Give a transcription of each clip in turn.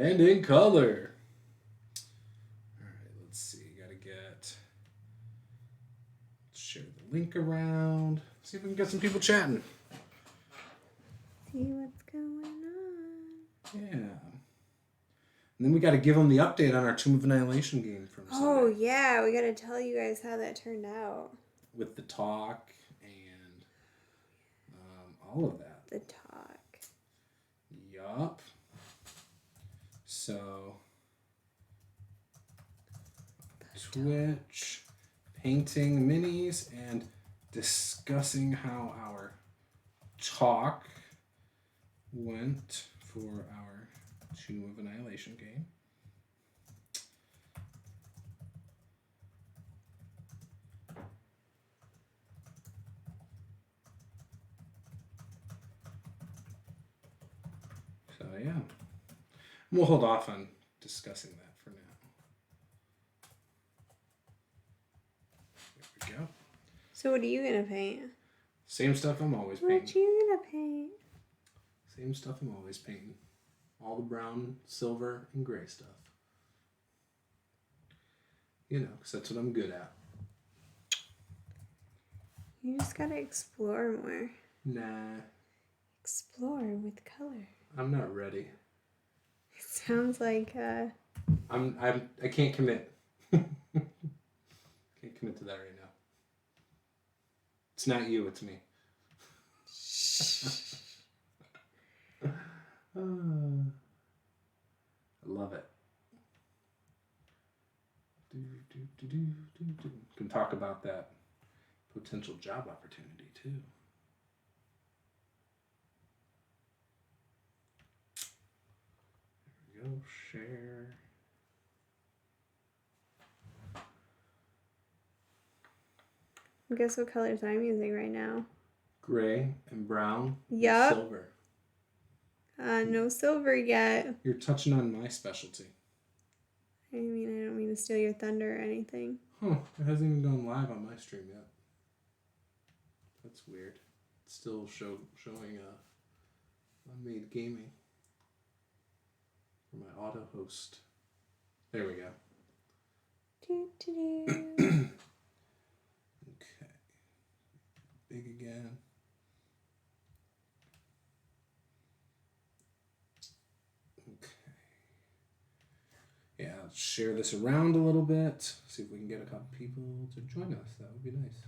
And in color. Alright, let's see. Share the link around. See if we can get some people chatting. See what's going on. Yeah. And then we got to give them the update on our Tomb of Annihilation game from Sunday. Oh, yeah. We got to tell you guys how that turned out. With the talk and all of that. The talk. Yup. So, Twitch, painting minis, and discussing how our talk went for our Tomb of Annihilation game. So yeah, we'll hold off on discussing that for now. There we go. So what are you going to paint? Same stuff I'm always painting. What you going to paint? Same stuff I'm always painting. All the brown, silver, and gray stuff. You know, because that's what I'm good at. You just got to explore more. Nah. Explore with color. I'm not ready. It sounds like I can't commit. Can't commit to that right now. It's not you, it's me. I love it. Can talk about that potential job opportunity too. There we go. Share. Guess what colors I'm using right now? Gray and brown. Yup. And silver. No silver yet. You're touching on my specialty. I mean, I don't mean to steal your thunder or anything. Huh. It hasn't even gone live on my stream yet. That's weird. It's still showing unmade gaming for my auto host. There we go. Okay. Big again. Okay. Yeah, I'll share this around a little bit. See if we can get a couple people to join us. That would be nice.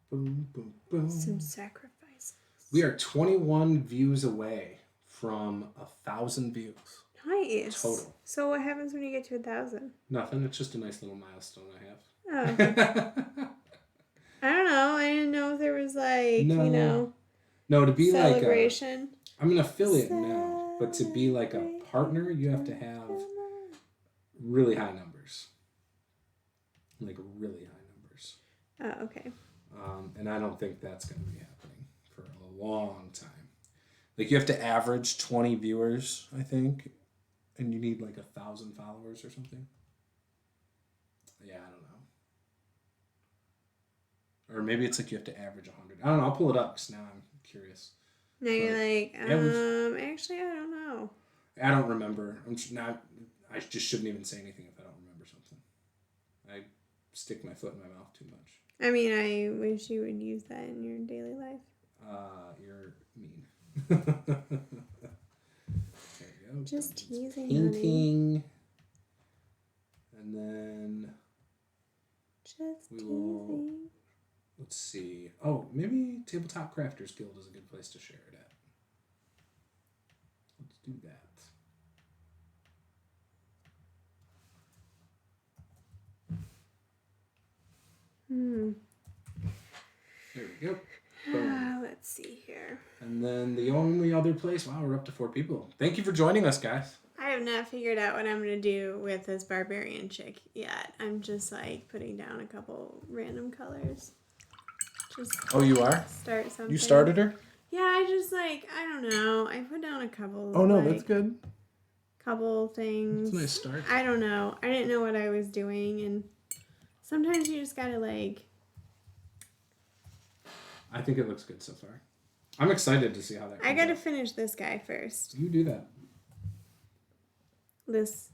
Boom, boom, boom. Some sacrifices. We are 21 views away from 1,000 views. Nice. Total. So what happens when you get to 1,000? Nothing. It's just a nice little milestone I have. Oh. I don't know. I didn't know if there was No, to be celebration. I'm an affiliate now, but to be like a partner, you have to have really high numbers. Like really high numbers. Oh, okay. And I don't think that's going to be happening for a long time. Like you have to average 20 viewers, I think, and you need like 1,000 followers or something. Yeah, I don't know. Or maybe it's like you have to average 100. I don't know. I'll pull it up because now I'm curious. Now you're like, actually, I don't know. I don't remember. I just shouldn't even say anything if I don't remember something. I stick my foot in my mouth too much. I mean, I wish you would use that in your daily life. You're mean. There you go. Just teasing, painting. And then we will... Let's see. Oh, maybe Tabletop Crafters Guild is a good place to share it at. Let's do that. There we go. Let's see here. And then the only other place... Wow, we're up to 4 people. Thank you for joining us, guys. I have not figured out what I'm going to do with this barbarian chick yet. I'm just like putting down a couple random colors. Oh, you are? Start something. You started her? Yeah, I just I don't know. I put down a couple. Oh, no, that's good. Couple things. That's a nice start. I don't know. I didn't know what I was doing, and sometimes you just gotta I think it looks good so far. I'm excited to see how that comes I gotta out. finish this guy first. You do that. This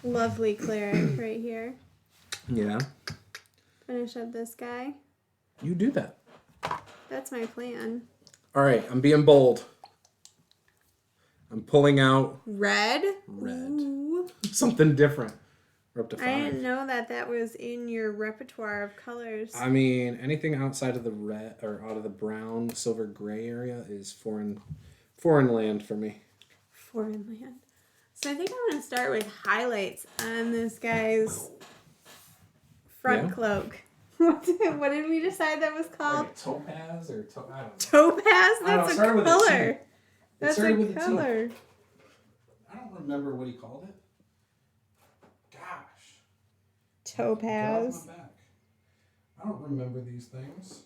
lovely cleric right here. Yeah. Finish up this guy. You do that. That's my plan. All right, I'm being bold. I'm pulling out Red? red. Ooh. Something different. We're up to 5. I didn't know that was in your repertoire of colors. I mean, anything outside of the red or out of the brown, silver, gray area is foreign land for me. Foreign land. So I think I'm going to start with highlights on this guy's front cloak. What did we decide that was called? Like topaz or I don't know. Topaz? That's a started color. with a T. That's started a with a T. color. I don't remember what he called it. Gosh. Topaz. Get off my back. I don't remember these things.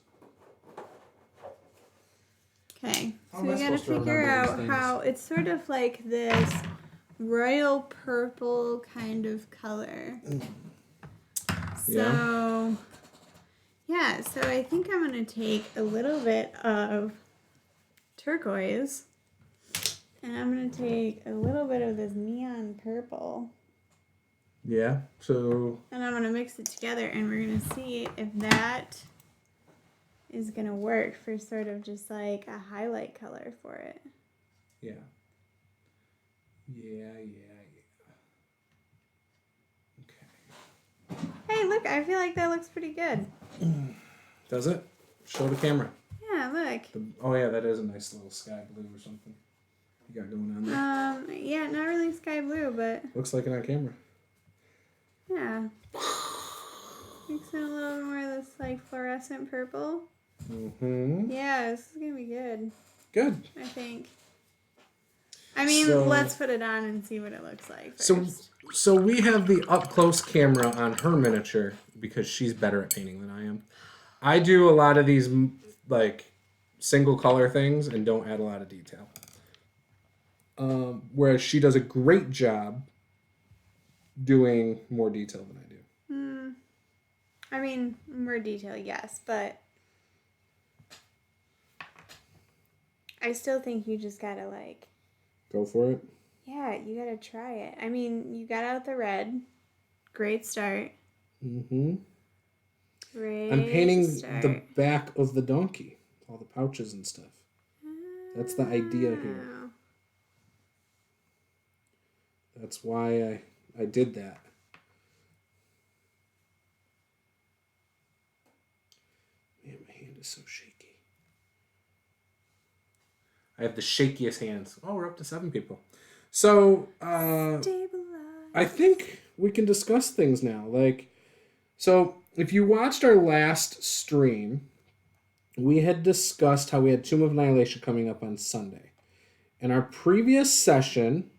Okay, How so am I we gotta supposed to figure remember out these how it's sort of like this royal purple kind of color. So, yeah, so I think I'm gonna take a little bit of turquoise and I'm gonna take a little bit of this neon purple. Yeah, so... And I'm gonna mix it together and we're gonna see if that is gonna work for sort of just like a highlight color for it. Yeah. Okay. Hey, look, I feel like that looks pretty good. Does it? Show the camera. Yeah, look. Oh yeah, that is a nice little sky blue or something you got going on there. Yeah, not really sky blue, but Looks like it on camera. yeah. Mix in a little more of this like fluorescent purple. Mm-hmm. Yeah, this is gonna be good. Good. I think. I mean, let's put it on and see what it looks like first. So we have the up close camera on her miniature because she's better at painting than I am. I do a lot of these like single color things and don't add a lot of detail. Whereas she does a great job doing more detail than I do. I mean, more detail, yes, but I still think you just gotta like... Go for it. Yeah, you gotta try it. I mean, you got out the red. Great start. Mm-hmm. Great I'm painting start. the back of the donkey. All the pouches and stuff. That's the idea here. Oh. That's why I did that. Man, my hand is so shaky. I have the shakiest hands. Oh, we're up to 7 people. So, I think we can discuss things now. Like, so if you watched our last stream, we had discussed how we had Tomb of Annihilation coming up on Sunday. In our previous session,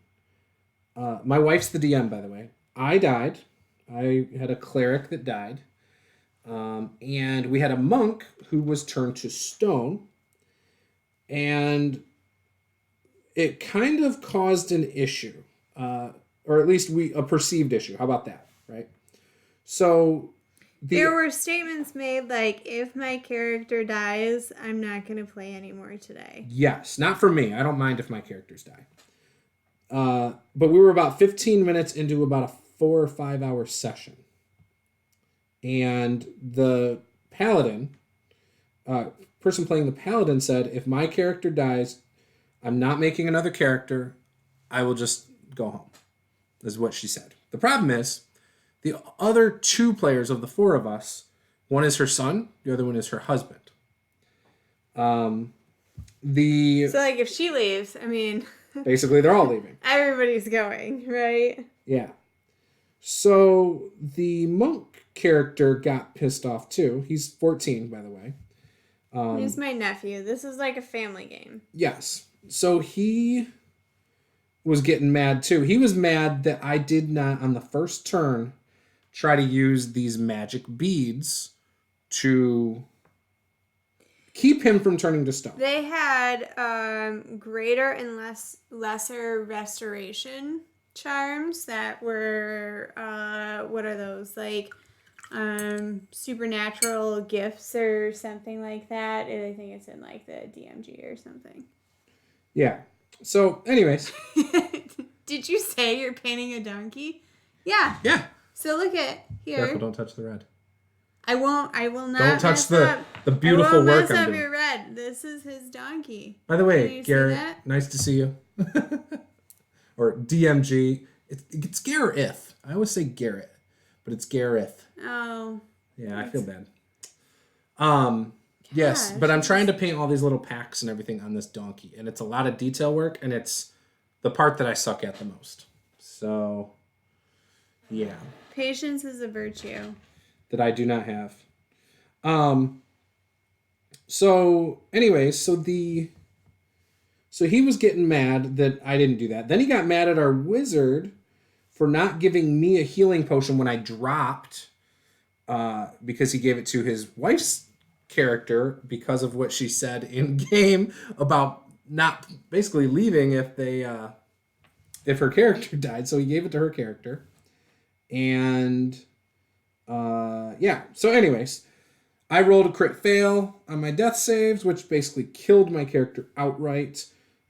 my wife's the DM, by the way. I died. I had a cleric that died. And we had a monk who was turned to stone. And it kind of caused an issue. Or at least a perceived issue. How about that, right? So... There were statements made like, if my character dies, I'm not going to play anymore today. Yes, not for me. I don't mind if my characters die. But we were about 15 minutes into about a 4 or 5 hour session. And the paladin, person playing the paladin said, if my character dies, I'm not making another character. I will just go home, is what she said. The problem is, the other 2 players of the 4 of us, one is her son, the other one is her husband. So like if she leaves, I mean... basically they're all leaving. Everybody's going, right? Yeah. So the monk character got pissed off too. He's 14, by the way. He's my nephew. This is like a family game. Yes. So he was getting mad too. He was mad that I did not, on the first turn, try to use these magic beads to keep him from turning to stone. They had greater and lesser restoration charms that were, what are those? Like supernatural gifts or something like that. And I think it's in like the DMG or something. Yeah. So, anyways. Did you say you're painting a donkey? Yeah. Yeah. So look at here. Careful, don't touch the red. I won't. I will not. Don't touch the beautiful work I'm doing. I won't mess up your red. This is his donkey. By the way, Garrett, nice to see you. Or DMG. It's Gareth. I always say Garrett, but it's Gareth. Oh. Yeah, I feel bad. Yes, but I'm trying to paint all these little packs and everything on this donkey, and it's a lot of detail work, and it's the part that I suck at the most. So, yeah. Patience is a virtue. That I do not have. So anyways, so he was getting mad that I didn't do that. Then he got mad at our wizard for not giving me a healing potion when I dropped, because he gave it to his wife's character because of what she said in game about not basically leaving if her character died. So he gave it to her character. And yeah. So anyways, I rolled a crit fail on my death saves, which basically killed my character outright.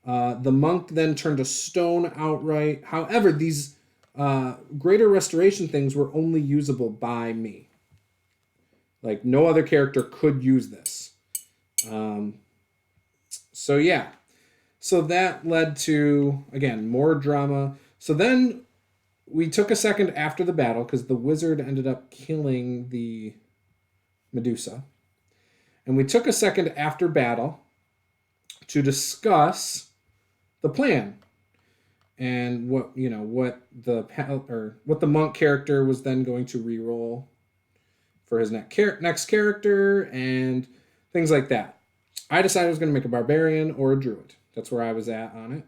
The monk then turned to stone outright. However, these greater restoration things were only usable by me. Like, no other character could use this. So yeah. So that led to, again, more drama. So then we took a second after the battle because the wizard ended up killing the Medusa. And we took a second after battle to discuss the plan and what the monk character was then going to reroll for his next character and things like that. I decided I was going to make a barbarian or a druid. That's where I was at on it.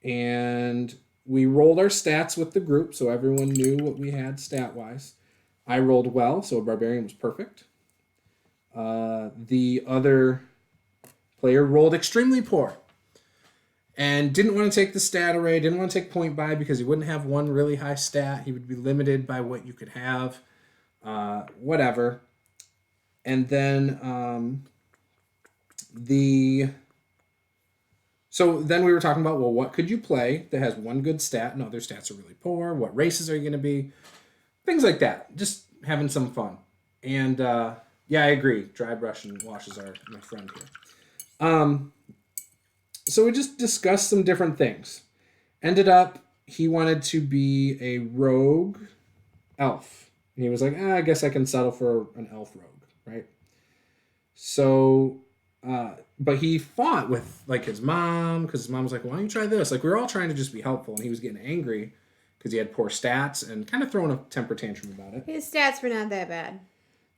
And we rolled our stats with the group, so everyone knew what we had stat-wise. I rolled well, so a barbarian was perfect. The other player rolled extremely poor and didn't want to take the stat array, didn't want to take point buy because he wouldn't have one really high stat. He would be limited by what you could have, whatever. And then So then we were talking about, well, what could you play that has one good stat and other stats are really poor? What races are you going to be? Things like that. Just having some fun. And yeah, I agree. Dry brush and washes are my friend here. So we just discussed some different things. Ended up, he wanted to be a rogue elf. And he was like, I guess I can settle for an elf rogue, right? So... but he fought with like his mom because his mom was like, why don't you try this? Like, we were all trying to just be helpful, and he was getting angry because he had poor stats and kind of throwing a temper tantrum about it. His stats were not that bad.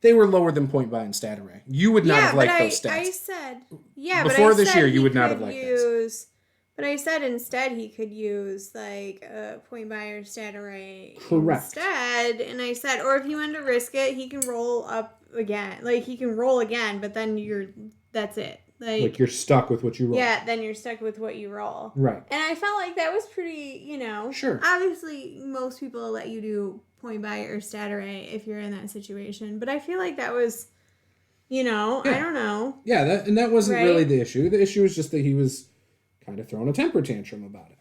They were lower than point buy and stat array. You would not have liked those stats. I said, yeah, before but this year, you would not have liked those. But I said instead he could use like a point buy or stat array instead. And I said, or if he wanted to risk it, he can roll up again. Like, he can roll again, but then that's it. Like, you're stuck with what you roll. Yeah, then you're stuck with what you roll. Right. And I felt like that was pretty, Sure. Obviously, most people let you do point buy or stat array if you're in that situation. But I feel like that was, I don't know. Yeah, that wasn't really the issue. The issue was just that he was kind of throwing a temper tantrum about it,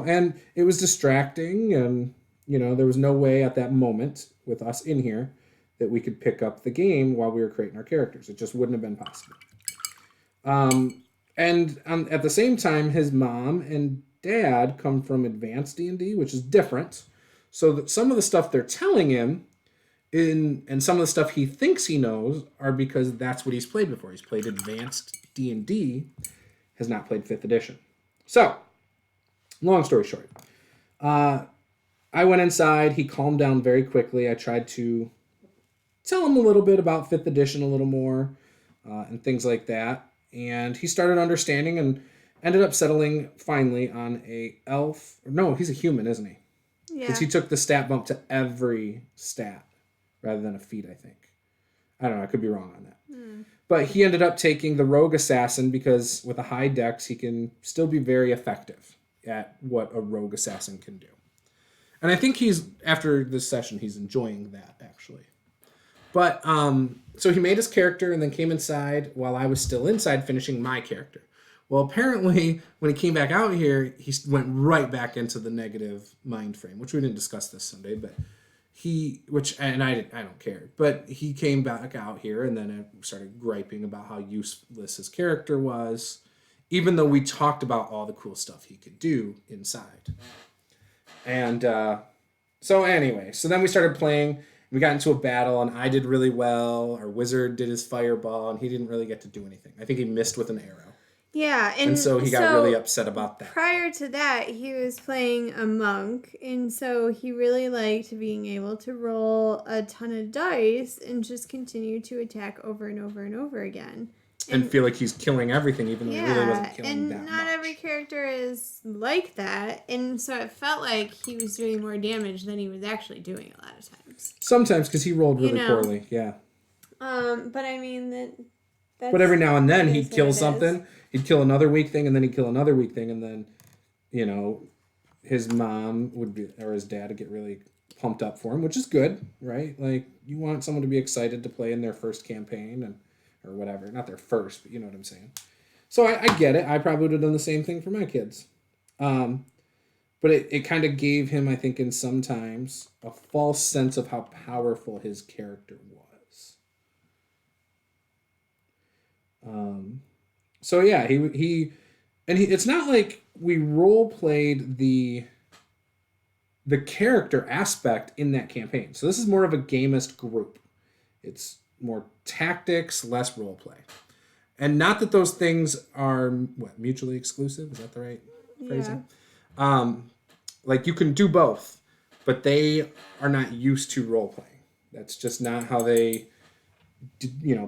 and it was distracting, and, there was no way at that moment with us in here that we could pick up the game while we were creating our characters. It just wouldn't have been possible. And at the same time, his mom and dad come from advanced D&D, which is different. So that some of the stuff they're telling him and some of the stuff he thinks he knows are because that's what he's played before. He's played advanced D&D, has not played 5th edition. So, long story short, I went inside. He calmed down very quickly. I tried to tell him a little bit about 5th edition a little more, and things like that. And he started understanding and ended up settling finally on a elf. No, he's a human, isn't he? Yeah. Because he took the stat bump to every stat rather than a feat, I think. I don't know. I could be wrong on that. But he ended up taking the rogue assassin because with a high dex, he can still be very effective at what a rogue assassin can do. And I think after this session, he's enjoying that, actually. But so he made his character and then came inside while I was still inside finishing my character. Well, apparently, when he came back out here, he went right back into the negative mind frame, which we didn't discuss this Sunday, but I don't care, but he came back out here and then I started griping about how useless his character was, even though we talked about all the cool stuff he could do inside. And so then we started playing. We got into a battle and I did really well. Our wizard did his fireball and he didn't really get to do anything. I think he missed with an arrow. Yeah, and so he got really upset about that. Prior to that, he was playing a monk, and so he really liked being able to roll a ton of dice and just continue to attack over and over and over again. And feel like he's killing everything, even though he really wasn't killing that much. And not every character is like that, and so it felt like he was doing more damage than he was actually doing a lot of times. Sometimes, because he rolled really poorly, yeah. But I mean, that's... But every now and then, he'd kill something... He'd kill another weak thing, and then he'd kill another weak thing, and then, his mom or his dad would get really pumped up for him, which is good, right? Like, you want someone to be excited to play in their first campaign, or whatever. Not their first, but you know what I'm saying. So I get it. I probably would have done the same thing for my kids. But it kind of gave him, I think, in sometimes, a false sense of how powerful his character was. So yeah, he it's not like we role played the character aspect in that campaign. So this is more of a gamist group. It's more tactics, less role play. And not that those things are mutually exclusive, is that the right phrasing? Yeah. Like you can do both, but they are not used to role playing. That's just not how they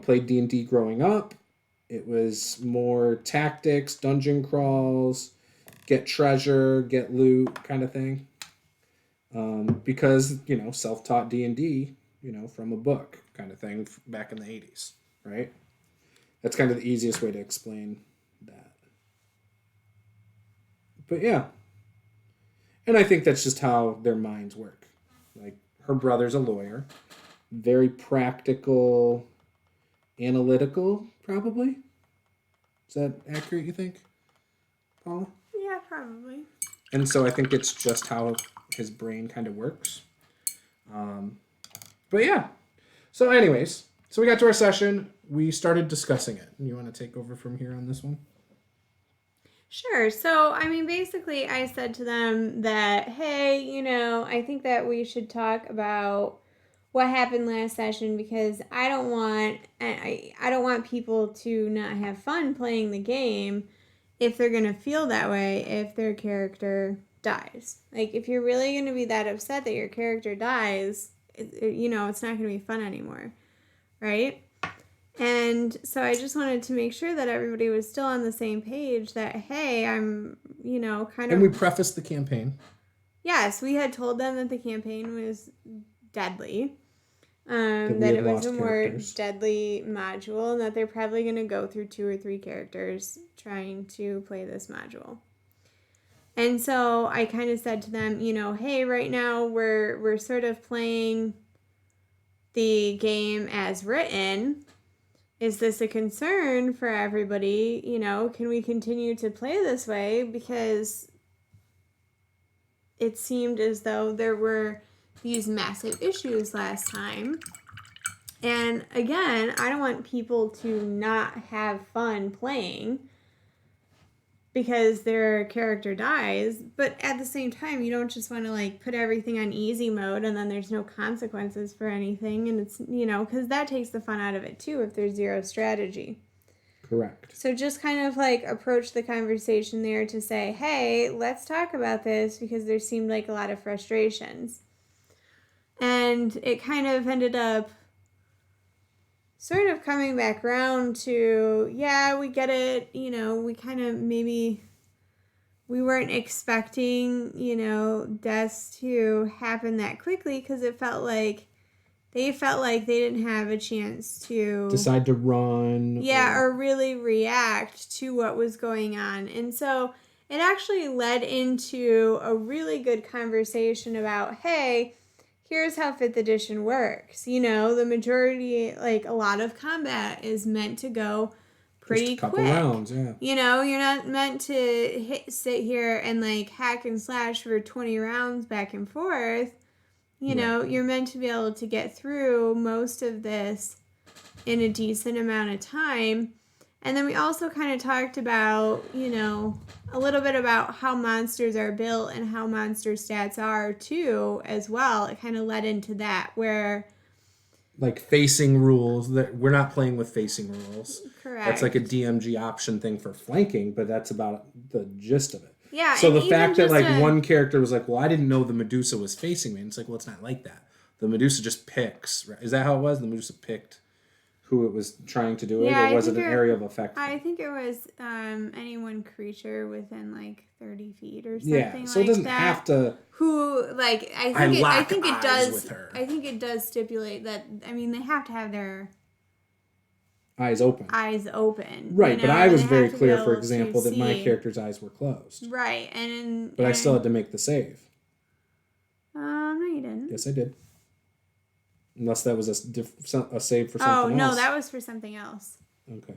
played D&D growing up. It was more tactics, dungeon crawls, get treasure, get loot kind of thing. Because, self-taught D&D, from a book kind of thing back in the 80s, right? That's kind of the easiest way to explain that. But yeah. And I think that's just how their minds work. Like, her brother's a lawyer. Very practical, analytical, probably. Is that accurate, you think, Paula? Yeah, probably. And so I think it's just how his brain kind of works. But yeah. So anyways, so we got to our session. We started discussing it. You want to take over from here on this one? Sure. So, I mean, basically, I said to them that, hey, I think that we should talk about what happened last session because I don't want people to not have fun playing the game if they're going to feel that way if their character dies. Like, if you're really going to be that upset that your character dies, it's not going to be fun anymore, right? And so I just wanted to make sure that everybody was still on the same page that, hey, I'm, kind of... And we prefaced the campaign. Yes, we had told them that the campaign was deadly. That it was a more deadly module and that they're probably going to go through 2 or 3 characters trying to play this module. And so I kind of said to them, hey, right now we're sort of playing the game as written. Is this a concern for everybody? Can we continue to play this way? Because it seemed as though there were these massive issues last time. And again, I don't want people to not have fun playing because their character dies, but at the same time, you don't just want to put everything on easy mode and then there's no consequences for anything, and it's, because that takes the fun out of it too if there's zero strategy. Correct. So just kind of approach the conversation there to say, hey, let's talk about this because there seemed like a lot of frustrations. And it kind of ended up sort of coming back around to, yeah, we get it. We kind of we weren't expecting, deaths to happen that quickly because it felt like they didn't have a chance to decide to run. Yeah, or really react to what was going on. And so it actually led into a really good conversation about, hey, here's how 5th edition works. You know, the majority, like a lot of combat is meant to go pretty Just a couple quick. rounds, yeah. You know, you're not meant to sit here and like hack and slash for 20 rounds back and forth. You know, you're meant to be able to get through most of this in a decent amount of time. And then we also kind of talked about, you know, a little bit about how monsters are built and how monster stats are too as well. It kind of led into that where... Like facing rules, that we're not playing with facing rules. Correct. That's like a DMG option thing for flanking, but that's about the gist of it. Yeah. So the fact that like one character was like, well, I didn't know the Medusa was facing me. And it's like, well, it's not like that. The Medusa just picks. Right? Is that how it was? The Medusa picked who it was trying to do it, or was it an area of effect? I think it was any one creature within like 30 feet or something like that. Yeah, so it doesn't have to. Who like I think it does. I think it does stipulate that. I mean, they have to have their eyes open. Right, but I was very clear, for example, that my character's eyes were closed. Right, but I still had to make the save. No, you didn't. Yes, I did. Unless that was a save for something else. Oh, no, that was for something else. Okay.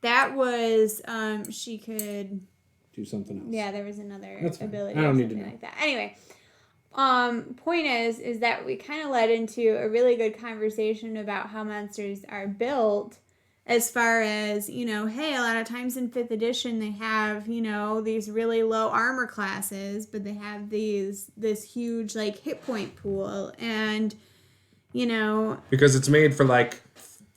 That was, she could... do something else. Yeah, there was another ability I don't need to know. like that. Anyway, point is that we kind of led into a really good conversation about how monsters are built as far as, you know, hey, a lot of times in 5th edition they have, you know, these really low armor classes, but they have this huge, like, hit point pool, and, you know... Because it's made for, like,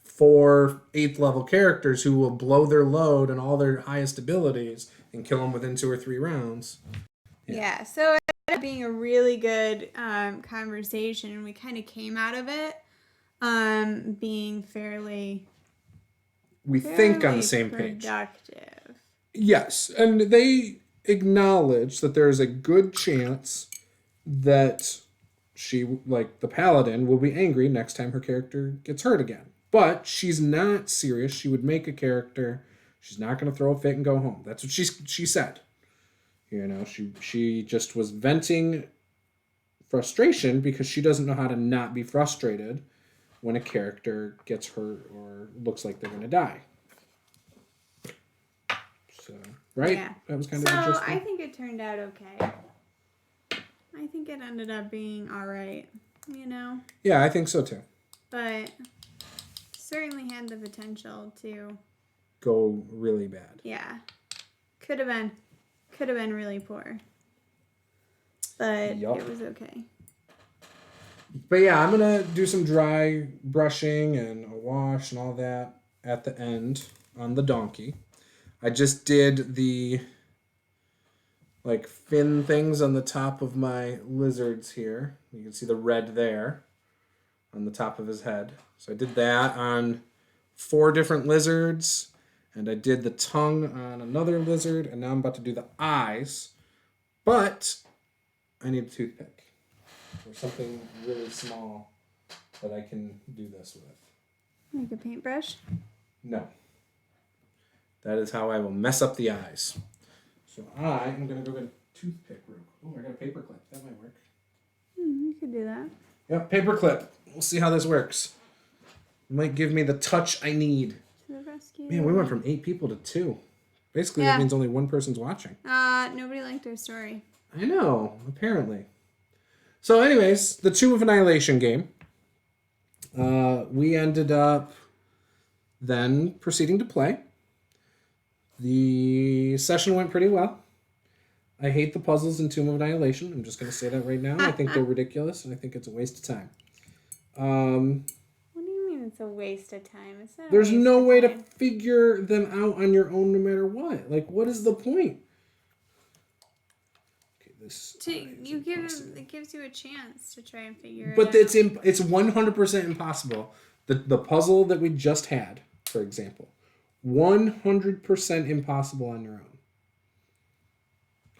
4 8th level characters who will blow their load and all their highest abilities and kill them within 2 or 3 rounds. Yeah, so it ended up being a really good conversation, and we kind of came out of it being fairly... We think on the same page. Productive. Yes, and they acknowledge that there is a good chance that she, like the paladin, will be angry next time her character gets hurt again. But she's not serious. She would make a character. She's not going to throw a fit and go home. That's what she said. You know, she just was venting frustration because she doesn't know how to not be frustrated when a character gets hurt or looks like they're going to die. So, right? Yeah. That was kind of interesting. So I think it turned out okay. I think it ended up being all right, you know? Yeah, I think so too. But certainly had the potential to... go really bad. Yeah. Could have been really poor. But it was okay. But yeah, I'm going to do some dry brushing and a wash and all that at the end on the donkey. I just did the like fin things on the top of my lizards here. You can see the red there on the top of his head. So I did that on 4 different lizards, and I did the tongue on another lizard, and now I'm about to do the eyes. But I need a toothpick. Or something really small that I can do this with. Like a paintbrush? No. That is how I will mess up the eyes. So I am going to go get a toothpick real quick. Oh, I got a paper clip. That might work. You could do that. Yep, paper clip. We'll see how this works. It might give me the touch I need. To the rescue. Man, we went from 8 people to 2. Basically, that means only one person's watching. Nobody liked our story. I know, apparently. So anyways, the Tomb of Annihilation game. We ended up then proceeding to play. The session went pretty well. I hate the puzzles in Tomb of Annihilation. I'm just going to say that right now. I think they're ridiculous, and I think it's a waste of time. What do you mean it's a waste of time? It's not. There's no way to figure them out on your own no matter what. Like, what is the point? It gives you a chance to try and figure it out. But it's 100% impossible. The puzzle that we just had, for example, 100% impossible on your own.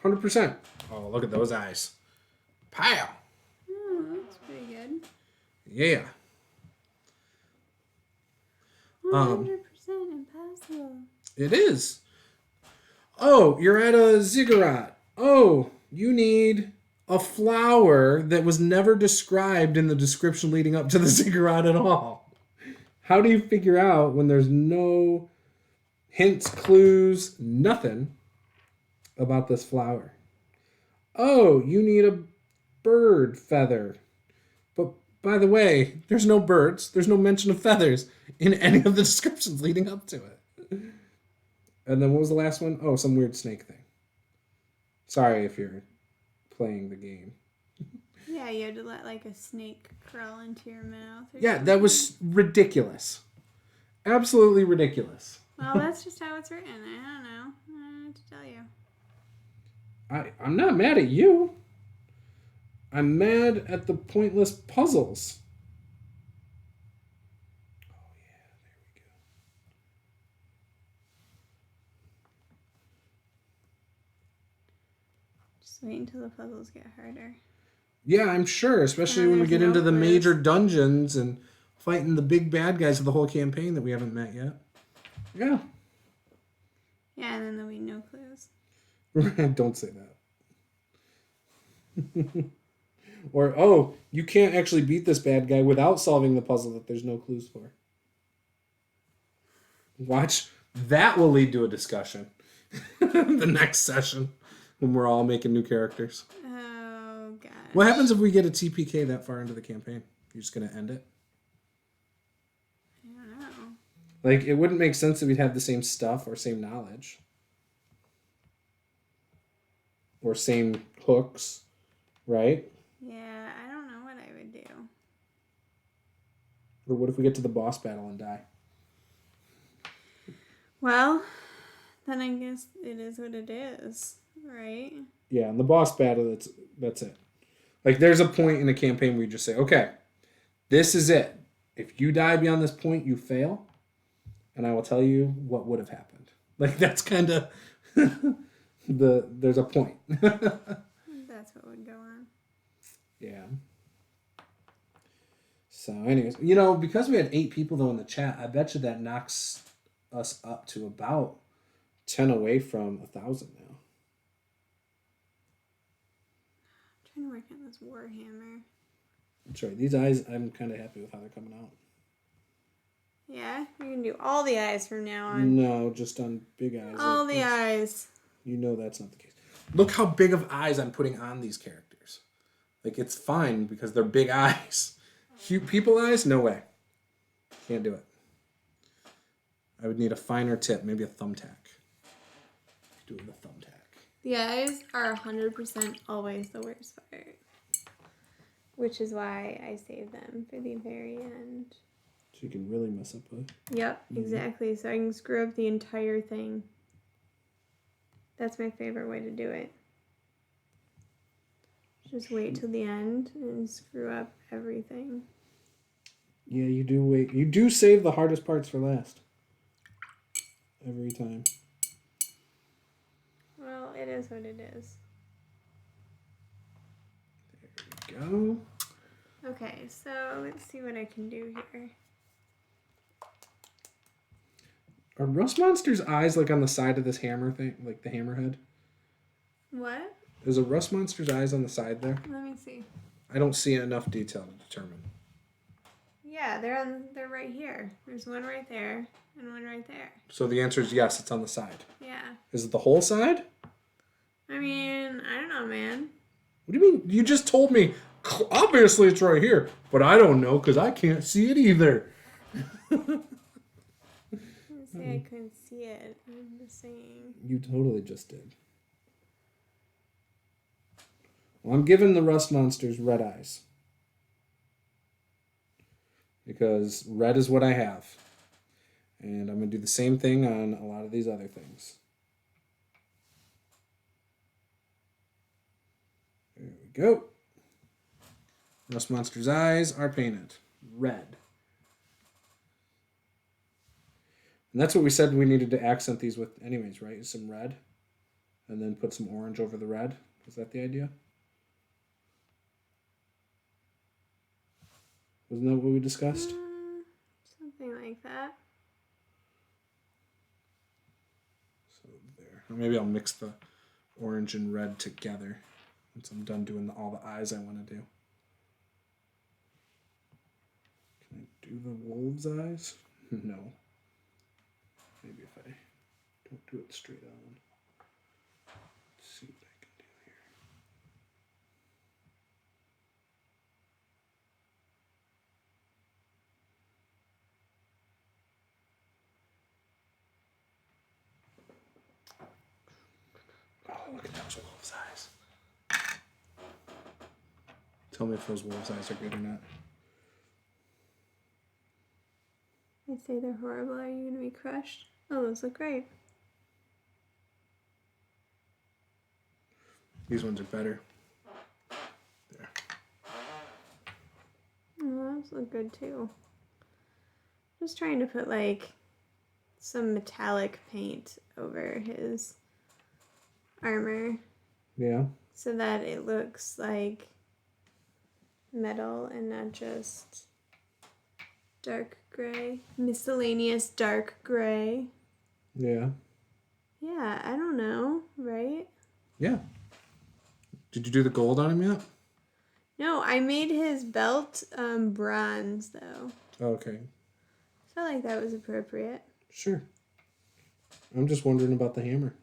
100%. Oh, look at those eyes. Pow! Oh, that's pretty good. Yeah. 100% impossible. It is. Oh, you're at a ziggurat. Oh, you need a flower that was never described in the description leading up to the ziggurat at all. How do you figure out when there's no hints, clues, nothing about this flower? Oh, you need a bird feather. But by the way, there's no birds. There's no mention of feathers in any of the descriptions leading up to it. And then what was the last one? Oh, some weird snake thing. Sorry if you're playing the game. Yeah, you had to let like a snake crawl into your mouth. Yeah, that was ridiculous. Absolutely ridiculous. Well, that's just how it's written. I don't know. I don't know what to tell you. I'm not mad at you. I'm mad at the pointless puzzles. Oh, yeah, there we go. Just wait until the puzzles get harder. Yeah, I'm sure, especially when we get into the major dungeons and fighting the big bad guys of the whole campaign that we haven't met yet. Yeah. Yeah, and then there'll be no clues. Don't say that. Or, oh, you can't actually beat this bad guy without solving the puzzle that there's no clues for. Watch. That will lead to a discussion. The next session. When we're all making new characters. Oh, gosh. What happens if we get a TPK that far into the campaign? You're just going to end it? I don't know. Like, it wouldn't make sense if we'd have the same stuff or same knowledge. Or same hooks, right? Yeah, I don't know what I would do. Or what if we get to the boss battle and die? Well, then I guess it is what it is, right? Yeah, in the boss battle, that's it. Like, there's a point in a campaign where you just say, okay, this is it. If you die beyond this point, you fail. And I will tell you what would have happened. Like, that's kind of... there's a point. That's what would go on. Yeah. So, anyways, you know, because we had 8 people, though, in the chat, I bet you that knocks us up to about 10 away from 1,000 now. I'm trying to work on this Warhammer. That's right. These eyes, I'm kind of happy with how they're coming out. Yeah? You can do all the eyes from now on. No, just on big eyes. All the eyes. You know that's not the case. Look how big of eyes I'm putting on these characters. Like, it's fine because they're big eyes. People eyes? No way. Can't do it. I would need a finer tip, maybe a thumbtack. Do it with a thumbtack. The eyes are 100% always the worst part. Which is why I save them for the very end. So you can really mess up with. Yep, exactly. So I can screw up the entire thing. That's my favorite way to do it. Just wait till the end and screw up everything. Yeah, you do wait. You do save the hardest parts for last. Every time. Well, it is what it is. There we go. Okay, so let's see what I can do here. Are Rust Monster's eyes like on the side of this hammer thing? Like the hammerhead? What? Is a Rust Monster's eyes on the side there? Let me see. I don't see enough detail to determine. Yeah, they're right here. There's one right there and one right there. So the answer is yes, it's on the side. Yeah. Is it the whole side? I mean, I don't know, man. What do you mean? You just told me, obviously it's right here, but I don't know because I can't see it either. I didn't say I couldn't see it. I'm just saying. You totally just did. Well, I'm giving the Rust Monsters red eyes. Because red is what I have. And I'm going to do the same thing on a lot of these other things. There we go. Rust Monster's eyes are painted red. And that's what we said we needed to accent these with anyways, right? Some red. And then put some orange over the red. Is that the idea? Wasn't that what we discussed? Something like that. So there. Or maybe I'll mix the orange and red together once I'm done doing all the eyes I want to do. Can I do the wolf's eyes? No. Maybe if I don't do it straight on. Let's see what I can do here. Oh, look at those wolf's eyes. Tell me if those wolf's eyes are good or not. I say they're horrible. Are you going to be crushed? Oh, those look great. These ones are better. There. Oh, those look good too. Just trying to put like some metallic paint over his armor. Yeah. So that it looks like metal and not just dark gray. Miscellaneous dark gray. Yeah. Yeah, I don't know, right? Yeah. Did you do the gold on him yet? No, I made his belt bronze though. Okay. Felt like that was appropriate. Sure. I'm just wondering about the hammer.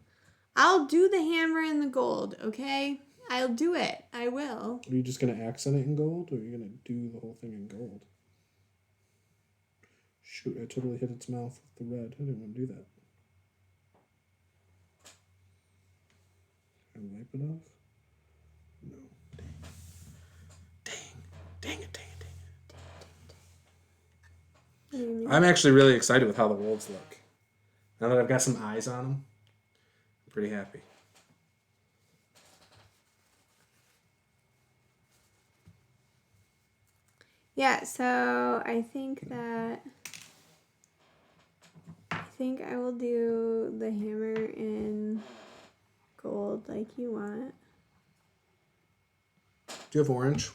I'll do the hammer in the gold, okay? I'll do it. I will. Are you just going to accent it in gold, or are you going to do the whole thing in gold? Shoot, I totally hit its mouth with the red. I didn't want to do that. Can I wipe it off? No. Dang it. I'm actually really excited with how the wolves look. Now that I've got some eyes on them, I'm pretty happy. Yeah, so I think I will do the hammer in gold like you want. Do you have orange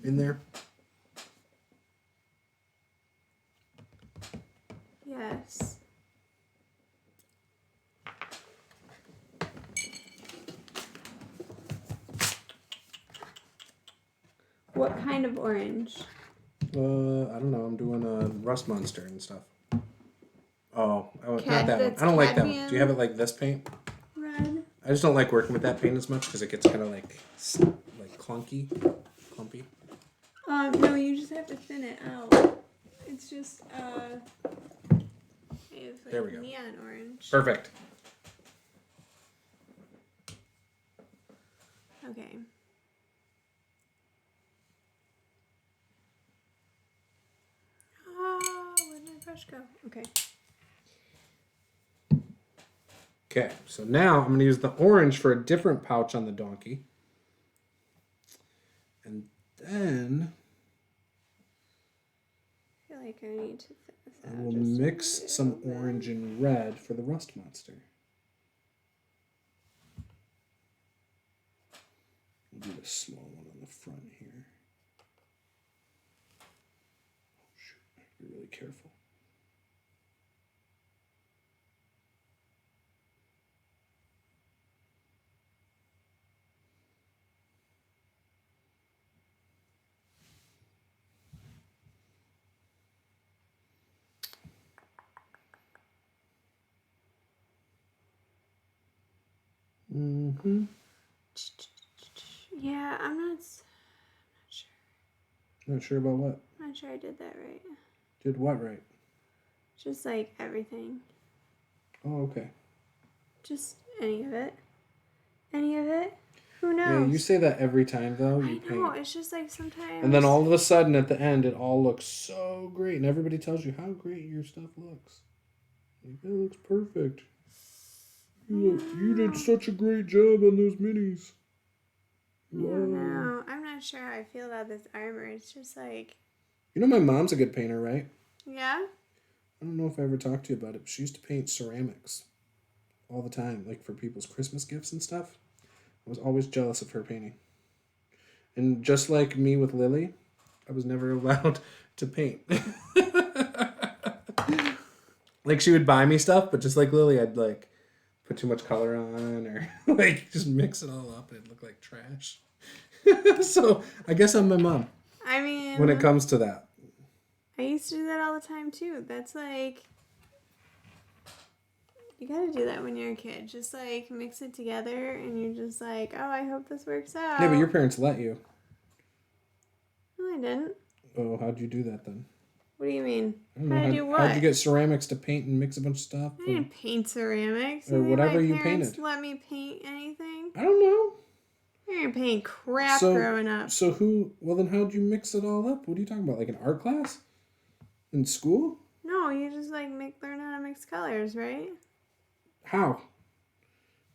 in there? Yes. What kind of orange? I don't know. I'm doing a rust monster and stuff. Oh, not that one. I don't like that one. Do you have it like this paint? Red. I just don't like working with that paint as much because it gets kind of like clunky, clumpy. No, you just have to thin it out. It's just There we go. Neon orange. Perfect. Okay. Oh, where did my brush go? Okay. Okay, so now I'm going to use the orange for a different pouch on the donkey. And then I feel like I need to thin this I out. will just a mix some little bit. orange and red for the rust monster. We'll do the small one on the front here. Oh, shoot. I have to be really careful. Mm-hmm. Yeah, I'm not sure. Not sure about what? I'm not sure I did that right. Did what right? Just like everything. Oh, okay. Just any of it. Any of it? Who knows? Yeah, you say that every time though. I You know, paint. it's just like sometimes. And then all of a sudden at the end it all looks so great and everybody tells you how great your stuff looks. Like, it looks perfect. You did such a great job on those minis. I don't know. I'm not sure how I feel about this armor. It's just like. You know my mom's a good painter, right? Yeah? I don't know if I ever talked to you about it, but she used to paint ceramics all the time, like for people's Christmas gifts and stuff. I was always jealous of her painting. And just like me with Lily, I was never allowed to paint. Like she would buy me stuff, but just like Lily, I'd like put too much color on, or like just mix it all up and it look like trash. So I guess I'm my mom. I mean, when it comes to that, I used to do that all the time too. That's like, you gotta do that when you're a kid. Just like mix it together, and you're just like, oh, I hope this works out. yeah, but your parents let you. No, I didn't. Oh, how'd you do that then? What do you mean? I don't know. How'd I do what? How'd you get ceramics to paint and mix a bunch of stuff? I didn't paint ceramics. Or whatever you parents painted. Let me paint anything? I don't know. I didn't paint crap growing up. So well then how'd you mix it all up? What are you talking about? Like an art class? In school? No, you just like learn how to mix colors, right? How?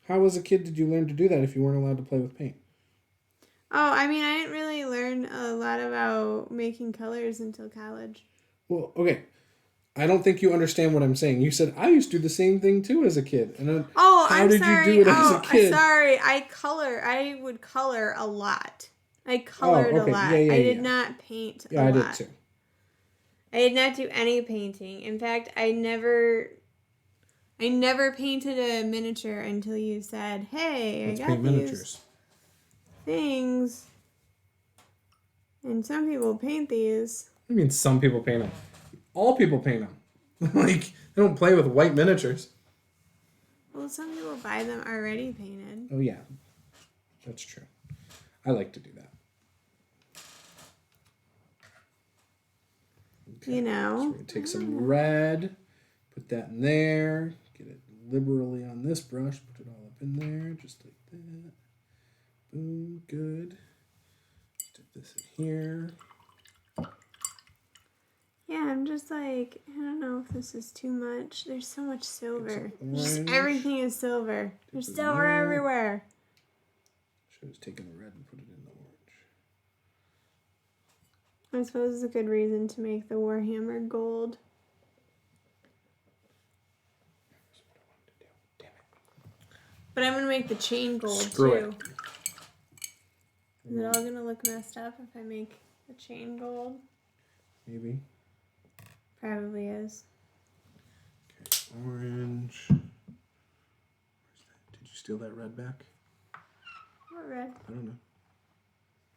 How as a kid did you learn to do that if you weren't allowed to play with paint? Oh, I mean, I didn't really learn a lot about making colors until college. Well, okay. I don't think you understand what I'm saying. You said I used to do the same thing too as a kid. And how did you do it as a kid? Sorry. I would color a lot. I colored a lot. Yeah, I did not paint a lot. Yeah, I did too. I did not do any painting. In fact, I never painted a miniature until you said, "Hey, Let's I paint got miniatures. these things." And some people paint these. I mean, some people paint them. All people paint them. Like, they don't play with white miniatures. Well, some people buy them already painted. Oh, yeah. That's true. I like to do that. Okay. You know. So we're going to take some red, put that in there, get it liberally on this brush, put it all up in there, just like that. Boom, good. Stick this in here. Yeah, I'm just like, I don't know if this is too much. There's so much silver. Just orange. everything is silver. There's Dip it silver in there. everywhere. Should have taken the red and put it in the orange. I suppose it's a good reason to make the Warhammer gold. That's what I wanted to do. Damn it. But I'm going to make the chain gold Screw too. it. Is it all going to look messed up if I make the chain gold? Maybe. Probably is. Okay, orange. Where's that? Did you steal that red back? What red? I don't know.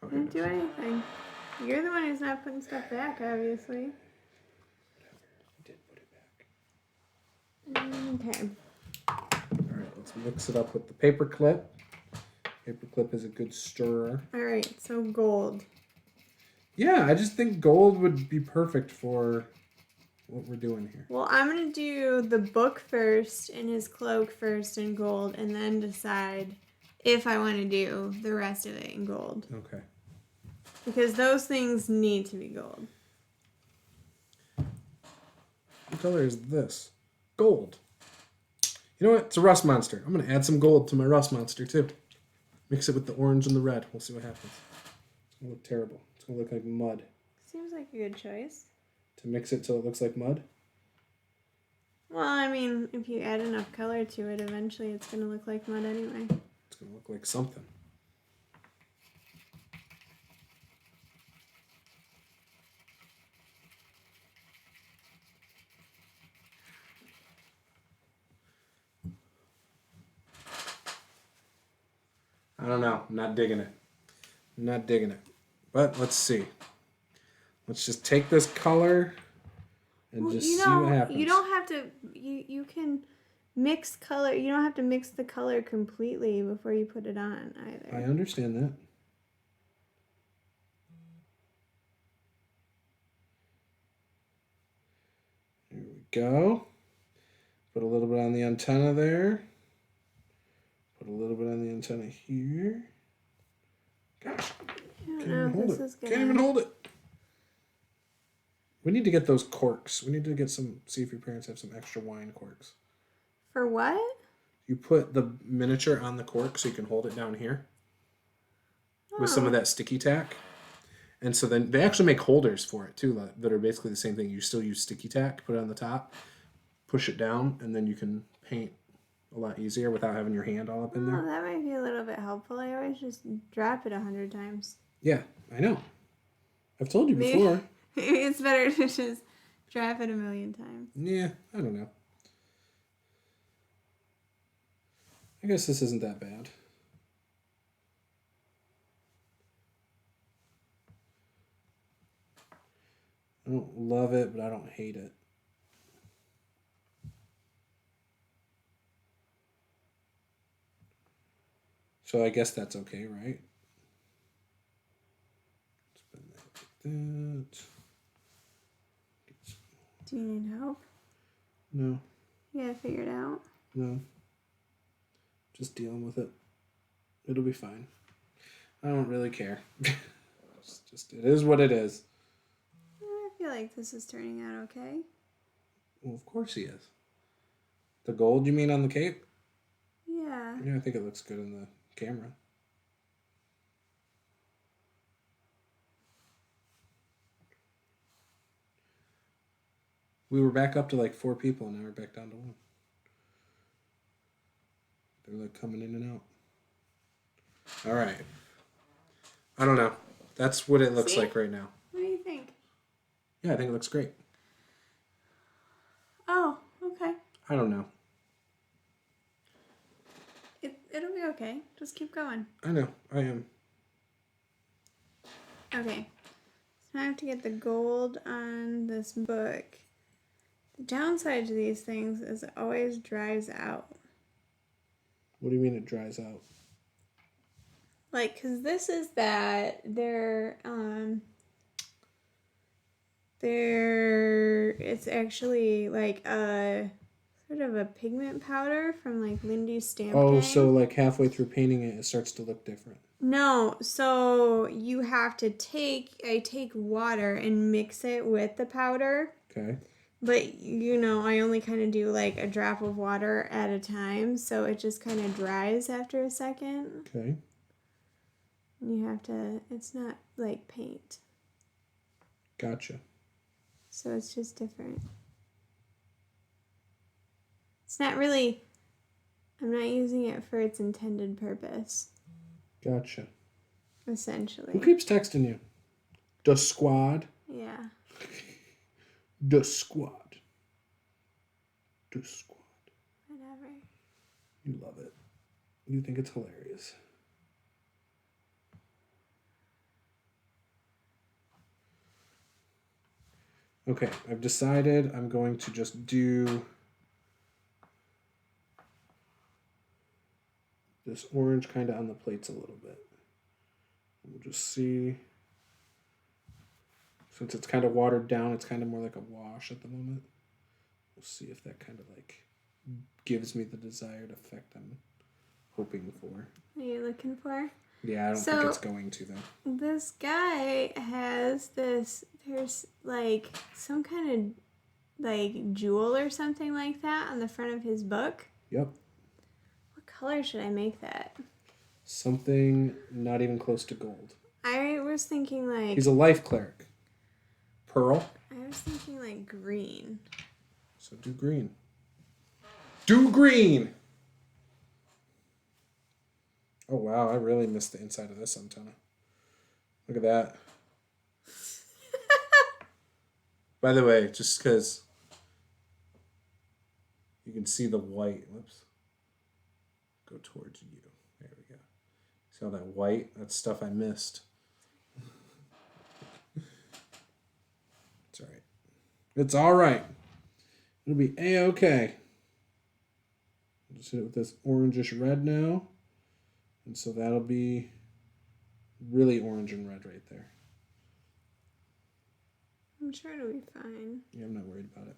Oh, I here didn't it do is. anything. You're the one who's not putting stuff back, obviously. I did put it back. Okay. All right, let's mix it up with the paper clip. Paper clip is a good stirrer. All right, so gold. Yeah, I just think gold would be perfect for what we're doing here. Well, I'm going to do the book first and his cloak first in gold, and then decide if I want to do the rest of it in gold. Okay. Because those things need to be gold. What color is this? Gold. You know what? It's a rust monster. I'm going to add some gold to my rust monster, too. Mix it with the orange and the red. We'll see what happens. It's going to look terrible. It's going to look like mud. Seems like a good choice. To mix it till it looks like mud? Well, I mean, if you add enough color to it, eventually it's going to look like mud anyway. It's going to look like something. I don't know. I'm not digging it. I'm not digging it. But let's see. Let's just take this color and Well, just see what happens. You don't have to, you can mix color. You don't have to mix the color completely before you put it on either. I understand that. There we go. Put a little bit on the antenna there. Put a little bit on the antenna here. Gosh, I don't can't know even if hold this it. is gonna... Can't even hold it. We need to get those corks. We need to get see if your parents have some extra wine corks. For what? You put the miniature on the cork so you can hold it down here with some of that sticky tack. And so then they actually make holders for it too that are basically the same thing. You still use sticky tack, put it on the top, push it down, and then you can paint a lot easier without having your hand all up in Oh, there. that might be a little bit helpful. I always just drop it 100 times. Yeah, I know. I've told you before. Maybe it's better to just drop it 1,000,000 times. Yeah, I don't know. I guess this isn't that bad. I don't love it, but I don't hate it. So I guess that's okay, right? Spin that like that. Do you need help? No. Yeah, figure it out. No. Just dealing with it. It'll be fine. I don't really care. It's just, it is what it is. I feel like this is turning out okay. Well, of course he is. The gold, you mean, on the cape? Yeah. Yeah, I think it looks good in the camera. We were back up to like 4 people, and now we're back down to 1. They're like coming in and out. All right. I don't know. That's what it looks like right now. What do you think? Yeah, I think it looks great. Oh, okay. I don't know. It'll be okay. Just keep going. I know. I am. Okay. So I have to get the gold on this book. The downside to these things is it always dries out. What do you mean it dries out? Like, because this is that it's actually like a sort of a pigment powder from like Lindy's Stamp Gang. So like halfway through painting it, it starts to look different. No, so you have to I take water and mix it with the powder. Okay. But, I only kind of do like a drop of water at a time, so it just kind of dries after a second. Okay. You have to, it's not like paint. Gotcha. So it's just different. It's not really, I'm not using it for its intended purpose. Gotcha. Essentially. Who keeps texting you? The squad? Yeah. The squad. The squad. Whatever. You love it. You think it's hilarious. Okay, I've decided I'm going to just do this orange kind of on the plates a little bit. We'll just see. Since it's kind of watered down, it's kind of more like a wash at the moment. We'll see if that kind of like gives me the desired effect I'm hoping for. What are you looking for? Yeah, I don't think it's going to though. This guy has there's like some kind of like jewel or something like that on the front of his book. Yep. What color should I make that? Something not even close to gold. I was thinking like... He's a life cleric. Pearl? I was thinking like green. So do green. Do green! Oh wow, I really missed the inside of this antenna. Look at that. By the way, just because you can see the white. Whoops. Go towards you. There we go. See all that white? That's stuff I missed. It's all right. It's all right. It'll be A-okay. Just hit it with this orangish red now. And so that'll be really orange and red right there. I'm sure it'll be fine. Yeah, I'm not worried about it.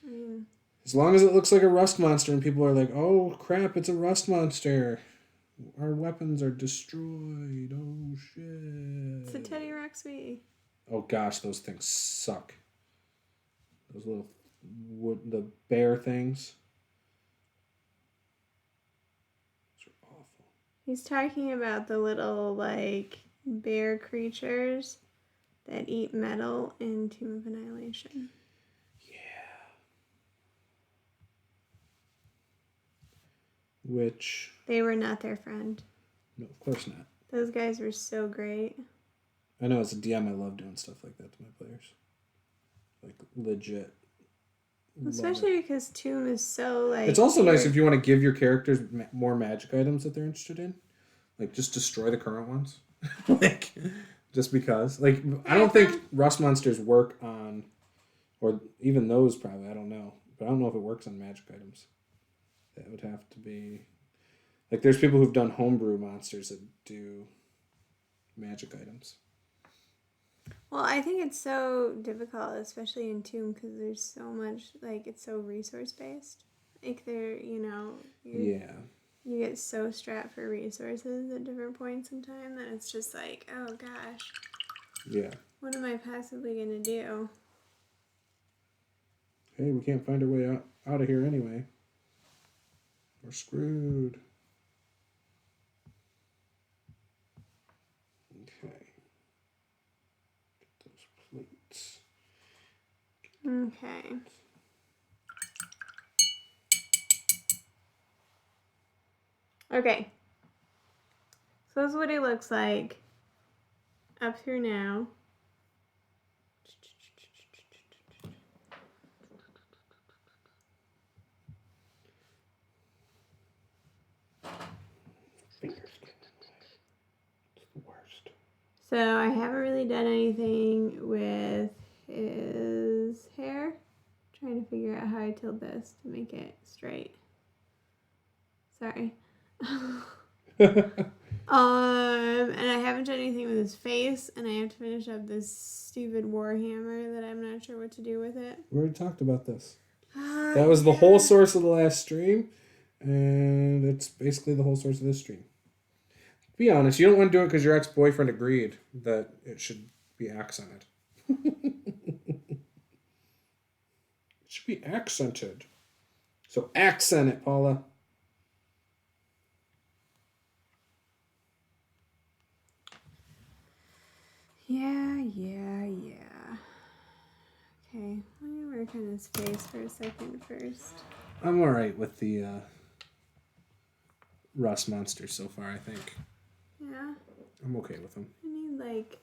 I mean... As long as it looks like a rust monster and people are like, oh crap, it's a rust monster. Our weapons are destroyed. Oh shit. It's a Teddy Ruxpy. Oh gosh, those things suck. Those little the bear things. Those are awful. He's talking about the little like bear creatures that eat metal in Tomb of Annihilation. Which... They were not their friend. No, of course not. Those guys were so great. I know as a DM I love doing stuff like that to my players. Like legit Especially because Tomb is so like. It's also nice if you want to give your characters more magic items that they're interested in, like just destroy the current ones, like just because. Like I don't think rust monsters work on, or even those probably, I don't know, but I don't know if it works on magic items. That would have to be, like there's people who've done homebrew monsters that do magic items. Well, I think it's so difficult, especially in Tomb, because there's so much, like, it's so resource-based. Like, you get so strapped for resources at different points in time that it's just like, oh, gosh. Yeah. What am I possibly going to do? Hey, we can't find our way out of here anyway. We're screwed. Okay. Get those plates. Okay. Okay. So this is what it looks like up through now. So I haven't really done anything with his hair. Trying to figure out how I tilt this to make it straight. Sorry. And I haven't done anything with his face, and I have to finish up this stupid warhammer that I'm not sure what to do with it. We already talked about this. That was the whole source of the last stream, and it's basically the whole source of this stream. Be honest, you don't want to do it because your ex-boyfriend agreed that it should be accented. It should be accented. So accent it, Paula. Yeah. Okay, let me work on his face for a second first. I'm alright with the rust monsters so far, I think. Yeah? I'm okay with them. I need, like,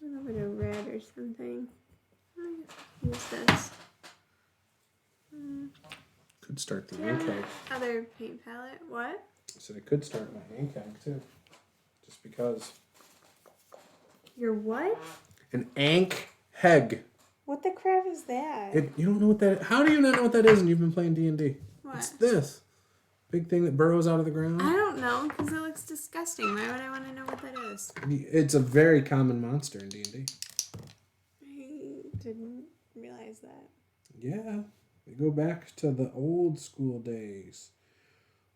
a little bit of red or something. I guess I'll use this. Could start the ink egg. Other paint palette. What? So I could start my ink egg, too. Just because. Your what? An ink heg. What the crap is that? You don't know what that is? How do you not know what that is and you've been playing D&D? What? It's this. Big thing that burrows out of the ground. I don't know, because it looks disgusting. Why would I want to know what that is? It's a very common monster in D&D. I didn't realize that. Yeah. They go back to the old school days.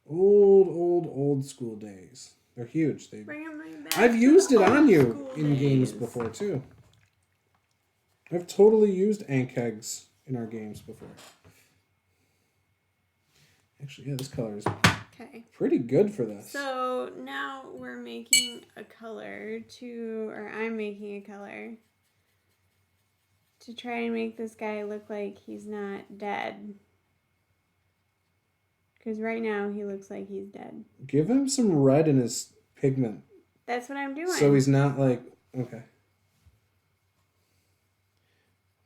Old school days. They're huge. Bring them right back. I've used it on you in games before, too. I've totally used ink eggs in our games before. Actually, yeah, this color is pretty good for this. So now we're making a color I'm making a color to try and make this guy look like he's not dead. Because right now he looks like he's dead. Give him some red in his pigment. That's what I'm doing. So he's not like, okay.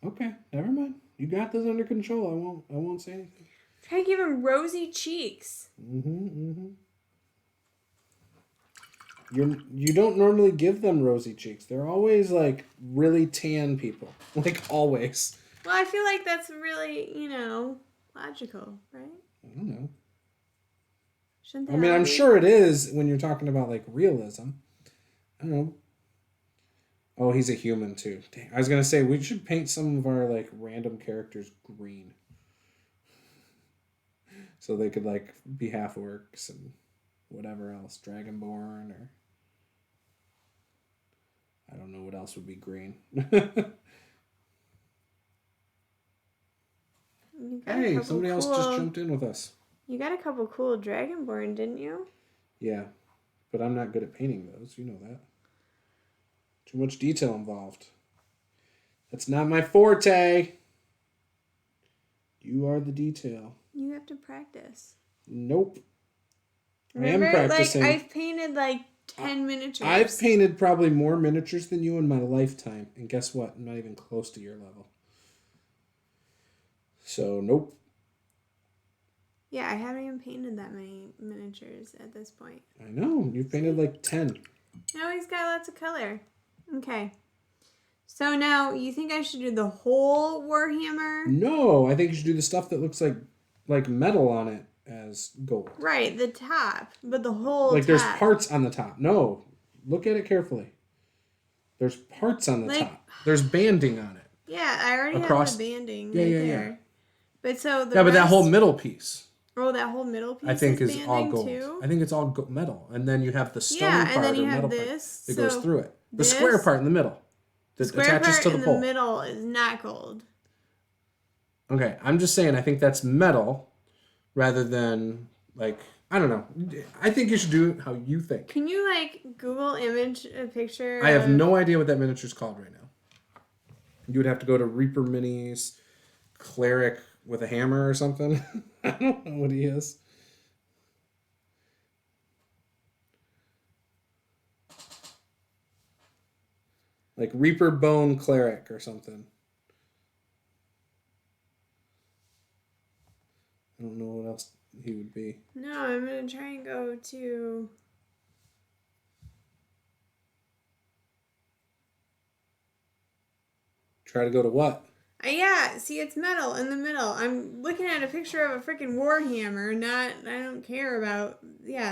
Okay, never mind. You got this under control. I won't say anything. Try to give him rosy cheeks. You don't normally give them rosy cheeks. They're always like really tan people. Like always. Well, I feel like that's really, logical, right? I don't know. Shouldn't I mean, I'm sure it is when you're talking about like realism. I don't know. Oh, he's a human too. Dang, I was gonna say we should paint some of our like random characters green. So they could like be half orcs and whatever else, Dragonborn or I don't know what else would be green. Hey, somebody else just jumped in with us. You got a couple cool Dragonborn, didn't you? Yeah, but I'm not good at painting those. You know that. Too much detail involved. That's not my forte. You are the detail. You have to practice. Nope. Remember, I am practicing. Like, I've painted like 10 miniatures. I've painted probably more miniatures than you in my lifetime. And guess what? I'm not even close to your level. So, nope. Yeah, I haven't even painted that many miniatures at this point. I know. You've painted like 10. No, he's got lots of color. Okay. So now, you think I should do the whole Warhammer? No, I think you should do the stuff that looks like metal on it as gold. Right, the top. But the whole like top. There's parts on the top. No, look at it carefully. There's parts on the top. There's banding on it. Yeah, I already have the banding there. Yeah. But so the but that whole middle piece. Oh, that whole middle piece I think is all gold. Too? I think it's all metal. And then you have the stone part and then you or have metal this, part that goes through it. The square part in the middle that square attaches part to the pole. The middle is not gold. Okay, I'm just saying I think that's metal rather than like, I don't know. I think you should do it how you think. Can you Google image a picture? I have no idea what that miniature's called right now. You would have to go to Reaper Minis Cleric with a hammer or something. I don't know what he is. Like Reaper Bone Cleric or something. I don't know what else he would be. No, I'm going to try and go to... Try to go to what? Yeah, see, it's metal in the middle. I'm looking at a picture of a freaking Warhammer, I don't care about,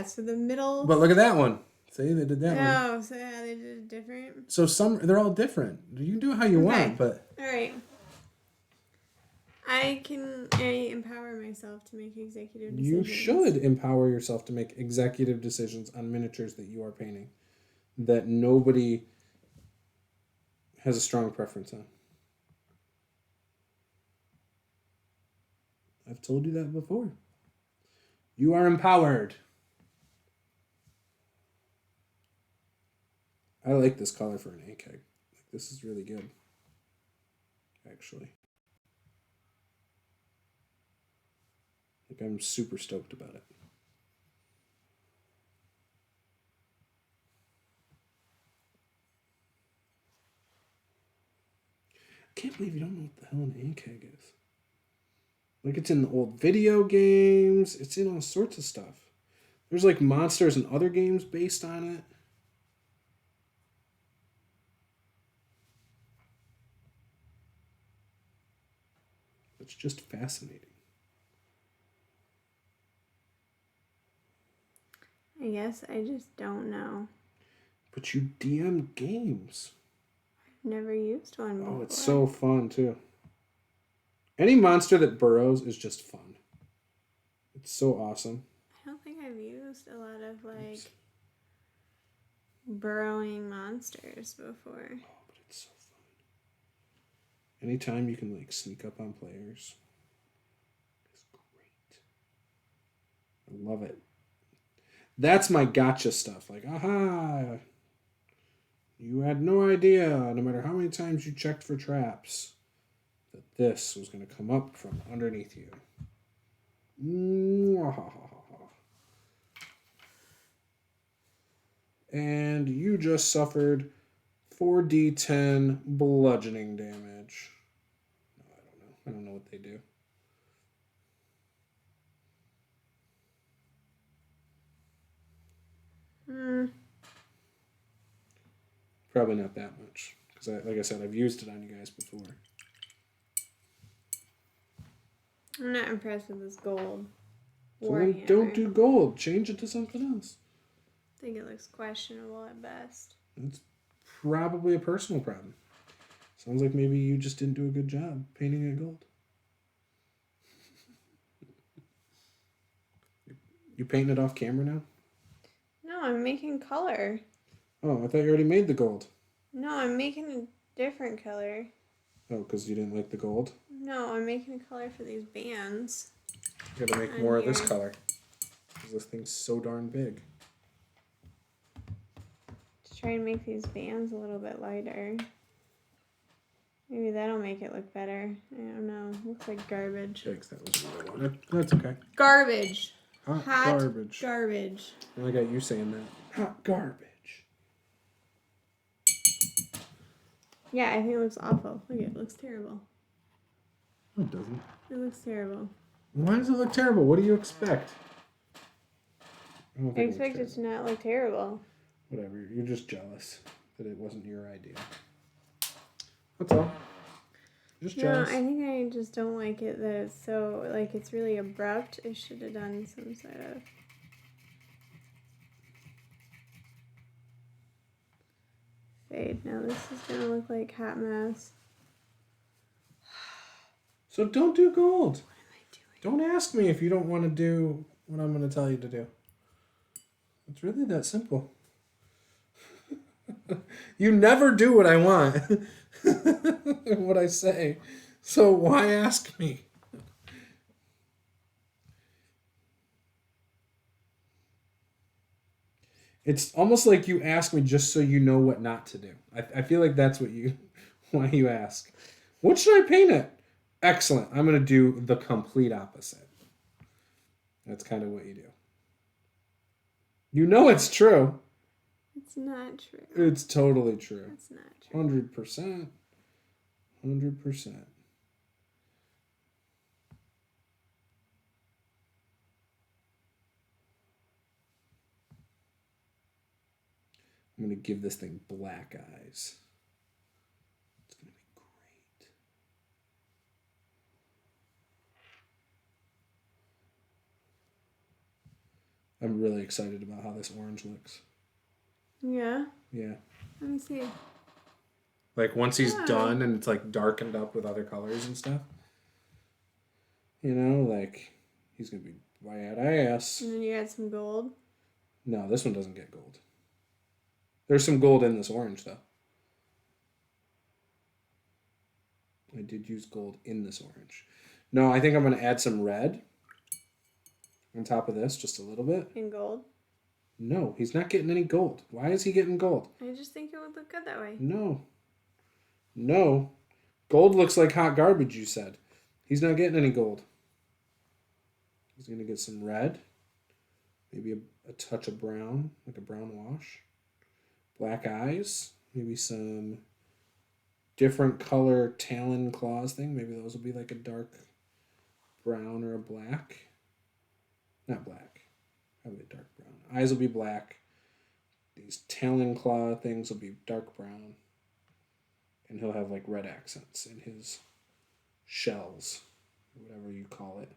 so the middle. But look at that one. See, they did that one. Oh, so yeah, they did it different. So they're all different. You can do it how you want, but. All right. I empower myself to make executive decisions. You should empower yourself to make executive decisions on miniatures that you are painting that nobody has a strong preference on. I've told you that before. You are empowered. I like this color for an AKEG. This is really good, actually. I'm super stoked about it. I can't believe you don't know what the hell an AKEG is. It's in the old video games. It's in all sorts of stuff. There's monsters and other games based on it. It's just fascinating. I guess I just don't know. But you DM games. I've never used one before. Oh, it's so fun, too. Any monster that burrows is just fun. It's so awesome. I don't think I've used a lot of, burrowing monsters before. Oh, but it's so fun. Anytime you can, sneak up on players. It's great. I love it. That's my gotcha stuff. Aha! You had no idea, no matter how many times you checked for traps, that this was going to come up from underneath you. And you just suffered 4d10 bludgeoning damage. No, I don't know. I don't know what they do. Probably not that much. Because, like I said, I've used it on you guys before. I'm not impressed with this gold. So then don't do gold. Change it to something else. I think it looks questionable at best. It's probably a personal problem. Sounds like maybe you just didn't do a good job painting it gold. You painting it off camera now? No, I'm making color. Oh, I thought you already made the gold. No, I'm making a different color. Oh, because you didn't like the gold? No, I'm making a color for these bands. You gotta make more of this color. Because this thing's so darn big. To try and make these bands a little bit lighter. Maybe that'll make it look better. I don't know. Looks like garbage. Yikes, that was what I wanted. That's okay. Garbage. Hot garbage. Garbage. I only got you saying that. Hot garbage. Yeah, I think it looks awful. Look, it looks terrible. No, it doesn't. It looks terrible. Why does it look terrible? What do you expect? I expect it to not look terrible. Whatever. You're just jealous that it wasn't your idea. That's all. Just jealous. No, I think I just don't like it that it's so, like, it's really abrupt. I should have done some sort of... fade. Now this is going to look like hot mess. So don't do gold. What am I doing? Don't ask me if you don't want to do what I'm going to tell you to do. It's really that simple. You never do what I want. What I say. So why ask me? It's almost like you ask me just so you know what not to do. I feel like that's why you ask. What should I paint it? Excellent. I'm going to do the complete opposite. That's kind of what you do. You know it's true. It's not true. It's totally true. It's not true. 100%. 100%. I'm going to give this thing black eyes. It's going to be great. I'm really excited about how this orange looks. Yeah? Yeah. Let me see. Like once he's done and it's like darkened up with other colors and stuff. You know, like he's going to be badass. And then you add some gold. No, this one doesn't get gold. There's some gold in this orange, though. I did use gold in this orange. No, I think I'm going to add some red on top of this, just a little bit. In gold? No, he's not getting any gold. Why is he getting gold? I just think it would look good that way. No. No. Gold looks like hot garbage, you said. He's not getting any gold. He's going to get some red. Maybe a touch of brown, like a brown wash. Black eyes, maybe some different color talon claws thing. Maybe those will be like a dark brown or a black. Not black. Probably a dark brown. Eyes will be black. These talon claw things will be dark brown. And he'll have like red accents in his shells, or whatever you call it,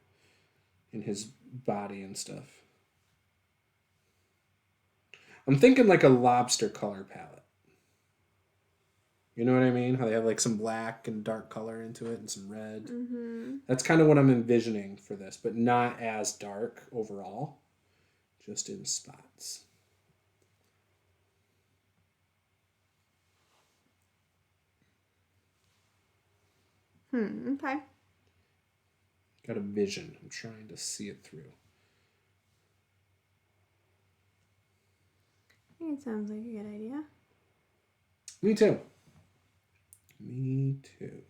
in his body and stuff. I'm thinking like a lobster color palette. You know what I mean? How they have like some black and dark color into it and some red. Mm-hmm. That's kind of what I'm envisioning for this, but not as dark overall. Just in spots. Okay. Got a vision. I'm trying to see it through. I think it sounds like a good idea. Me too. Me too.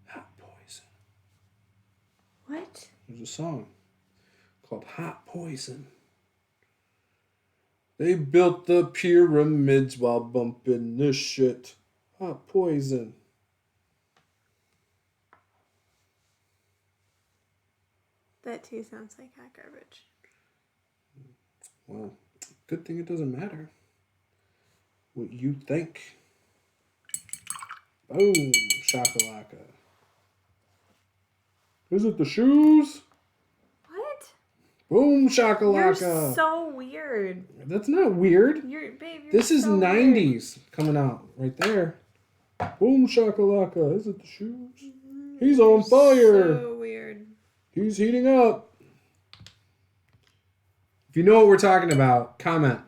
Hot Poison. What? There's a song called Hot Poison. They built the pyramids while bumping this shit. Hot Poison. That too sounds like hot garbage. Well, good thing it doesn't matter what you think. Boom, shakalaka. Is it the shoes? What? Boom, shakalaka. You're so weird. That's not weird. You're This is so 90s coming out right there. Boom, shakalaka. Is it the shoes? He's on fire. So weird. He's heating up. If you know what we're talking about, comment.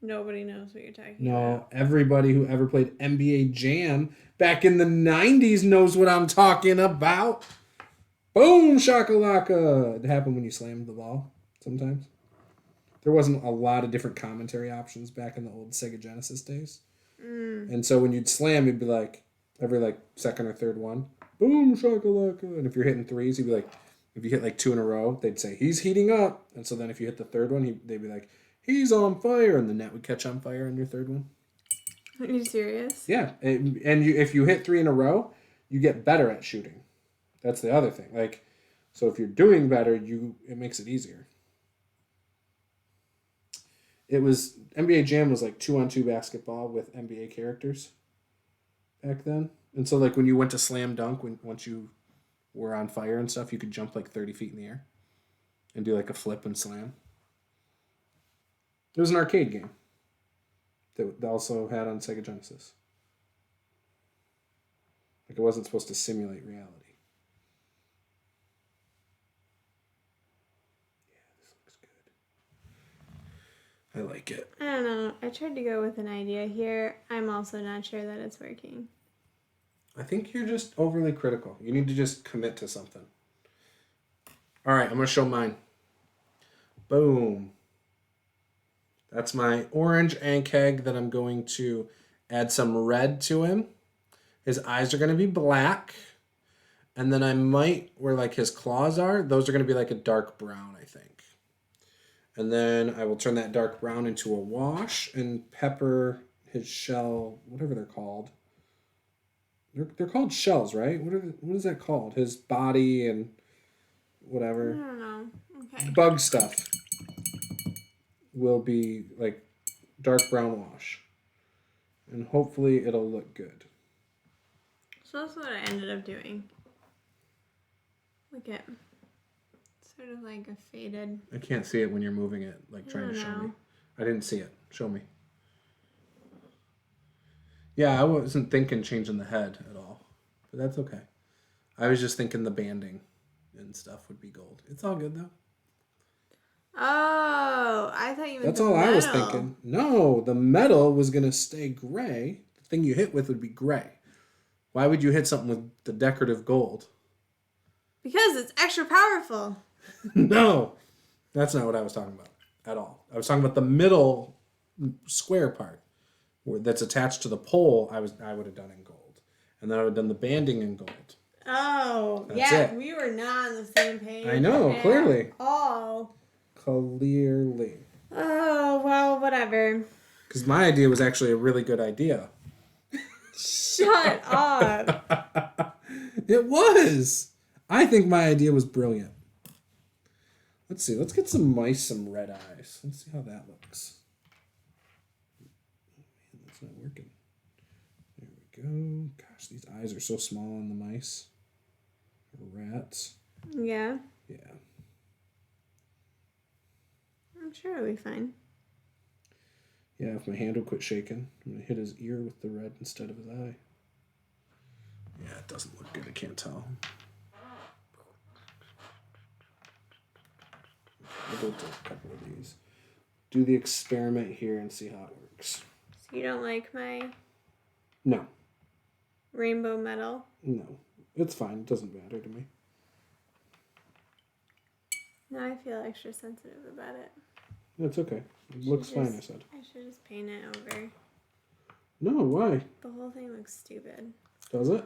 Nobody knows what you're talking about. No, everybody who ever played NBA Jam back in the 90s knows what I'm talking about. Boom, shakalaka. It happened when you slammed the ball sometimes. There wasn't a lot of different commentary options back in the old Sega Genesis days. And so when you'd slam, it'd be like every like second or third one. boom, shakalaka. And if you're hitting threes, he'd be like, if you hit like 2 in a row, they'd say, he's heating up. And so then if you hit the third one, they'd be like, he's on fire. And the net would catch on fire on your third one. Are you serious? Yeah. If you hit 3 in a row, you get better at shooting. That's the other thing. Like, so if you're doing better, it makes it easier. NBA Jam was like 2-on-2 basketball with NBA characters back then. And so like when you went to slam dunk, once you were on fire and stuff, you could jump like 30 feet in the air and do like a flip and slam. It was an arcade game that they also had on Sega Genesis. Like it wasn't supposed to simulate reality. I like it. I don't know. I tried to go with an idea here. I'm also not sure that it's working. I think you're just overly critical. You need to just commit to something. All right, I'm going to show mine. Boom. That's my orange Ankeg that I'm going to add some red to him. His eyes are going to be black. And then I might, where like his claws are, those are going to be like a dark brown, I think. And then I will turn that dark brown into a wash and pepper his shell, whatever they're called. They're called shells, right? What is that called? His body and whatever. I don't know. Okay. Bug stuff will be like dark brown wash. And hopefully it'll look good. So that's what I ended up doing. Look at sort of like a faded. I can't see it when you're moving it, like trying to show me. I didn't see it. Show me. Yeah, I wasn't thinking changing the head at all. But that's okay. I was just thinking the banding and stuff would be gold. It's all good though. Oh, I thought you meant That's the all metal. I was thinking. No, the metal was going to stay gray. The thing you hit with would be gray. Why would you hit something with the decorative gold? Because it's extra powerful. No, that's not what I was talking about at all. I was talking about the middle square part that's attached to the pole. I would have done in gold, and then I would have done the banding in gold. Oh, That's yeah, it. we were not on the same page. I know, clearly. Oh. Clearly. Oh, well, whatever. Because my idea was actually a really good idea. Shut up. It was. I think my idea was brilliant. Let's see. Let's get some mice, some red eyes. Let's see how that looks. Oh, man, that's not working. There we go. Gosh, these eyes are so small on the mice. Rats. Yeah. Yeah. I'm sure it'll be fine. Yeah, if my hand will quit shaking, I'm going to hit his ear with the red instead of his eye. Yeah, it doesn't look good. I can't tell. We'll do a couple of these. Do the experiment here and see how it works. So you don't like my No. rainbow metal? No. It's fine. It doesn't matter to me. Now I feel extra sensitive about it. It's okay. It looks fine, I said. I should just paint it over. No, why? The whole thing looks stupid. Does it?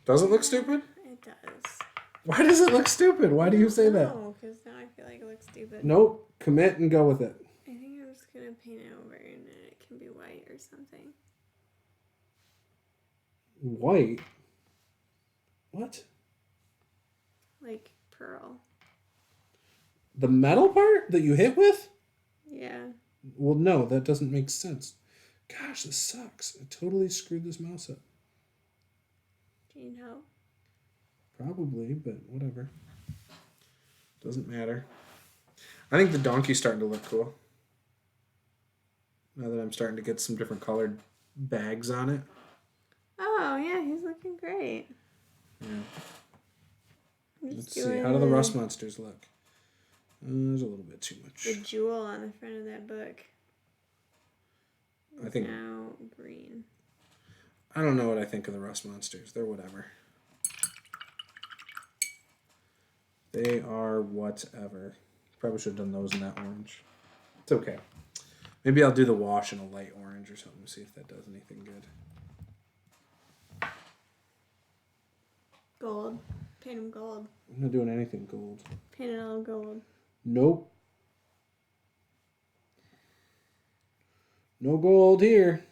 Does it look stupid? It does. Why does it look stupid? Why do you say that? No, because now I feel like it looks stupid. Nope. Commit and go with it. I think I'm just going to paint it over and then it can be white or something. White? What? Like pearl. The metal part that you hit with? Yeah. Well, no, that doesn't make sense. Gosh, this sucks. I totally screwed this mouse up. Do you need help? Probably, but whatever. Doesn't matter. I think the donkey's starting to look cool. Now that I'm starting to get some different colored bags on it. Oh, yeah, he's looking great. Yeah. I'm Let's just see. doing How do the rust monsters look? There's a little bit too much. the jewel on the front of that book. I think Now green. I don't know what I think of the rust monsters. They're whatever. They are whatever. Probably should have done those in that orange. It's okay. Maybe I'll do the wash in a light orange or something to see if that does anything good. Gold. Paint them gold. I'm not doing anything gold. Paint it all gold. Nope. No gold here.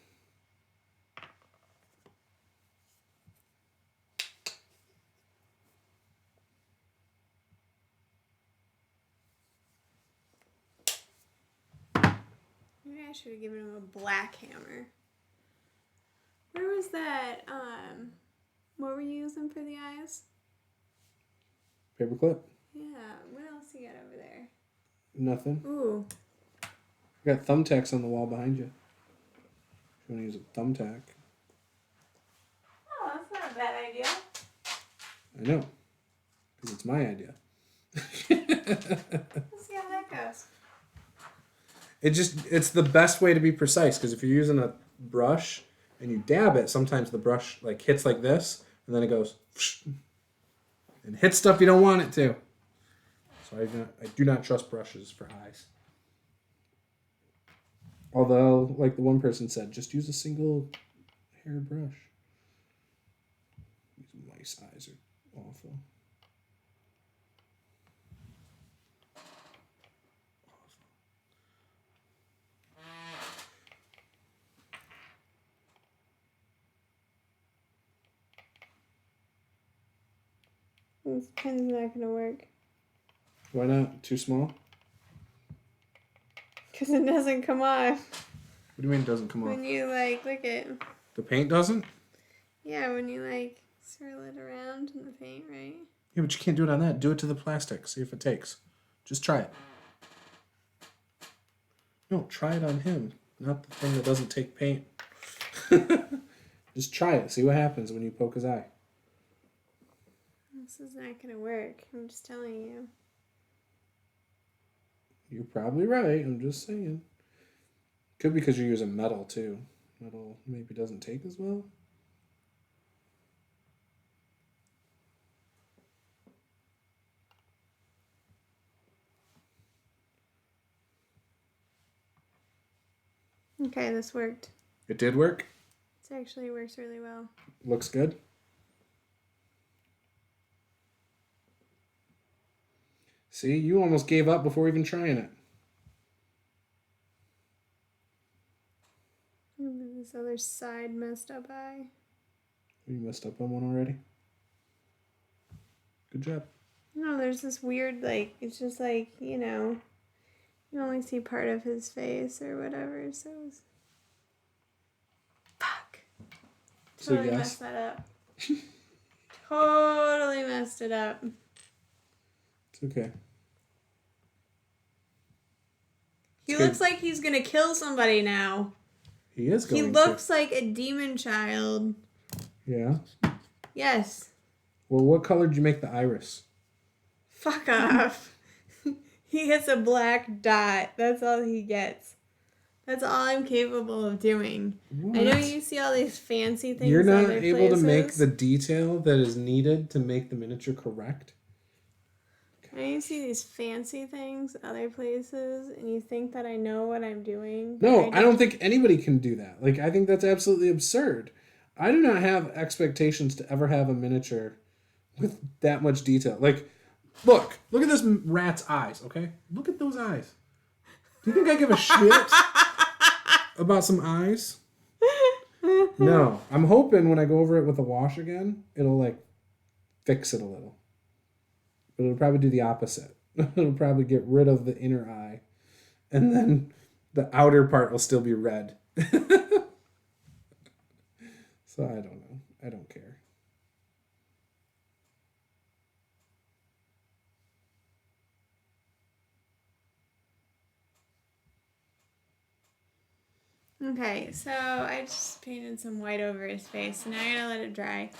Maybe I should have given him a black hammer. Where was that? What were you using for the eyes? Paperclip? Yeah. What else you got over there? Nothing. Ooh. I got thumbtacks on the wall behind you. If you want to use a thumbtack. Oh, that's not a bad idea. I know. Because it's my idea. Let's see how that goes. It's the best way to be precise, because if you're using a brush and you dab it, sometimes the brush like hits like this, and then it goes and hits stuff you don't want it to. So I do not trust brushes for eyes. Although, like the one person said, just use a single hair brush. These mice eyes are awful. This pen's not gonna work. Why not? Too small? Because it doesn't come off. What do you mean it doesn't come off? When you like lick it. The paint doesn't? Yeah, when you like swirl it around in the paint, right? Yeah, but you can't do it on that. Do it to the plastic. See if it takes. Just try it. No, try it on him. Not the thing that doesn't take paint. Just try it. See what happens when you poke his eye. This is not gonna work. I'm just telling you. You're probably right. I'm just saying. Could be because you're using metal too. Metal maybe doesn't take as well. Okay, this worked. It did work? This actually works really well. Looks good? See, you almost gave up before even trying it. This other side messed up eye. You messed up on one already? Good job. No, there's this weird, like, it's just like, you know, you only see part of his face or whatever, so it's... Fuck. So Totally yes. messed that up. Totally messed it up. It's okay. He looks like he's gonna kill somebody now. He is going to. He looks like a demon child. Yeah? Yes. Well, what color did you make the iris? Fuck off. He gets a black dot. That's all he gets. That's all I'm capable of doing. What? I know you see all these fancy things. You're not other able places. to make the detail that is needed to make the miniature correct? I know you see these fancy things other places, and you think that I know what I'm doing. No, I don't think anybody can do that. Like, I think that's absolutely absurd. I do not have expectations to ever have a miniature with that much detail. Like, look at this rat's eyes, okay? Look at those eyes. Do you think I give a shit about some eyes? No. I'm hoping when I go over it with a wash again, it'll, like, fix it a little. But it'll probably do the opposite. It'll probably get rid of the inner eye. And then the outer part will still be red. So I don't know. I don't care. Okay, so I just painted some white over his face, so now I gotta let it dry.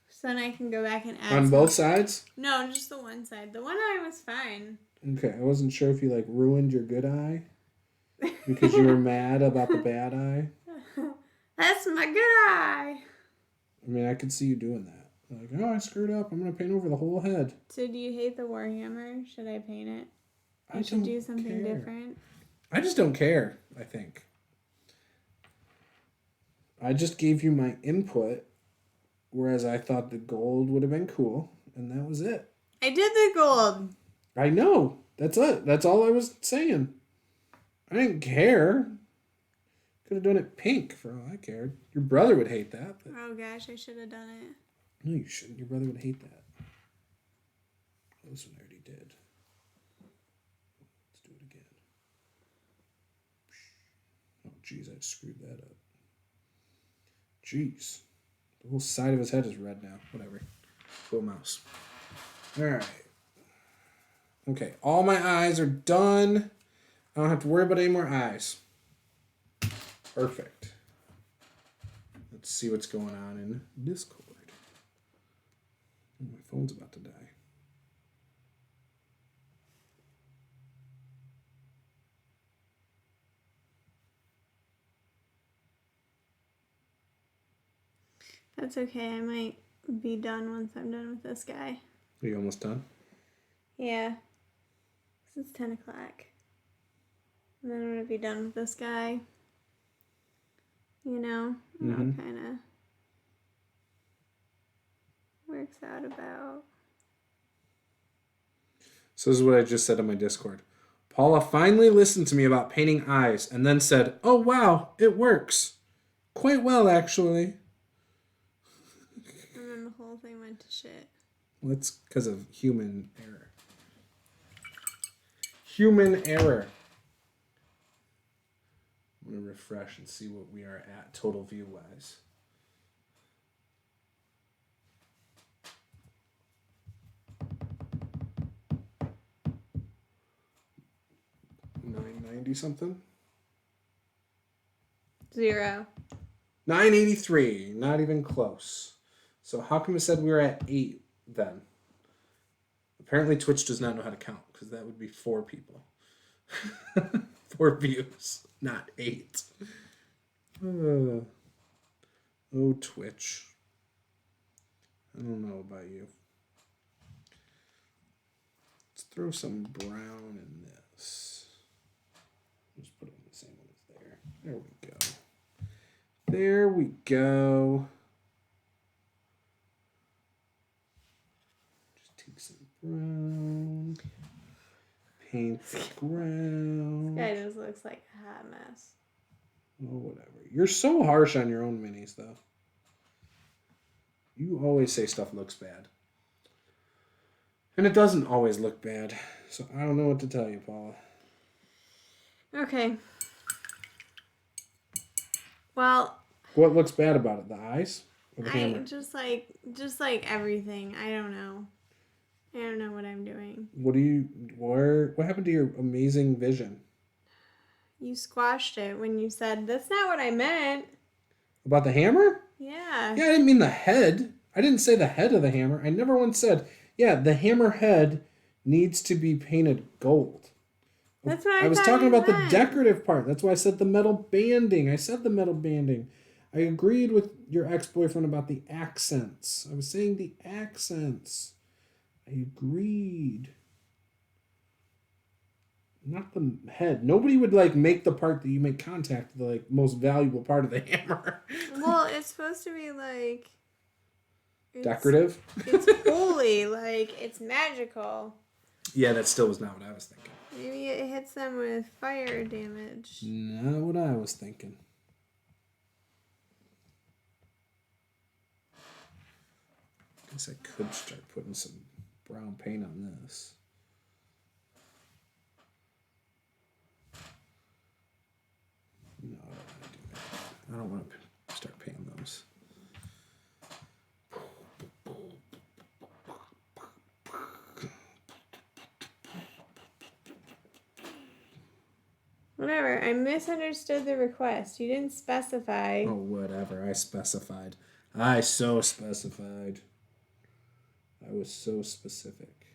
So then I can go back and add On both sides? No, just the one side. The one eye was fine. Okay, I wasn't sure if you, like, ruined your good eye because you were mad about the bad eye. That's my good eye. I mean, I could see you doing that. Like, oh, I screwed up. I'm going to paint over the whole head. So do you hate the Warhammer? Should I paint it? I should don't do something care. different. I just don't care, I think. I just gave you my input Whereas I thought the gold would have been cool, and that was it. I did the gold. I know. That's it. That's all I was saying. I didn't care. Could have done it pink for all I cared. Your brother would hate that. But... Oh gosh, I should have done it. No, you shouldn't. Your brother would hate that. Oh, this one I already did. Let's do it again. Oh, jeez, I screwed that up. Jeez. The whole side of his head is red now. Whatever. Cool mouse. All right. Okay, all my eyes are done. I don't have to worry about any more eyes. Perfect. Let's see what's going on in Discord. Oh, my phone's about to die. That's okay. I might be done once I'm done with this guy. Are you almost done? Yeah. It's 10 o'clock. And then I'm going to be done with this guy. You know? And Mhm. all kind of works out about. So this is what I just said on my Discord. Paula finally listened to me about painting eyes and then said, "Oh wow, it works. Quite well, actually." And then the whole thing went to shit. Well, that's because of human error. Human error. I'm going to refresh and see what we are at total view-wise. $990 something? 0. 983, not even close. So how come it said we were at 8 then? Apparently Twitch does not know how to count, because that would be 4 people. 4 views, not 8. Oh, Twitch. I don't know about you. Let's throw some brown in this. Just put it in the same one as there. There we go. There we go. Just take some brown. Paint the ground. This guy just looks like a hot mess. Oh, whatever. You're so harsh on your own minis, though. You always say stuff looks bad. And it doesn't always look bad. So I don't know what to tell you, Paula. Okay. Well, What looks bad about it? The eyes? Or the hammer? just like everything. I don't know. I don't know what I'm doing. What happened to your amazing vision? You squashed it when you said, "That's not what I meant." About the hammer? Yeah. Yeah, I didn't mean the head. I didn't say the head of the hammer. I never once said, yeah, the hammer head needs to be painted gold. That's what I was thought talking you about the meant. decorative part. That's why I said the metal banding. I said the metal banding. I agreed with your ex-boyfriend about the accents. I was saying the accents. I agreed. Not the head. Nobody would make the part that you make contact the most valuable part of the hammer. Well, it's supposed to be Decorative? It's holy, it's magical. Yeah, that still was not what I was thinking. Maybe it hits them with fire damage. Not what I was thinking. Guess I could start putting some brown paint on this. No, I don't want to do that. I don't want to start painting those. Whatever. I misunderstood the request. You didn't specify. Oh, whatever. I specified. I so specified. I was so specific.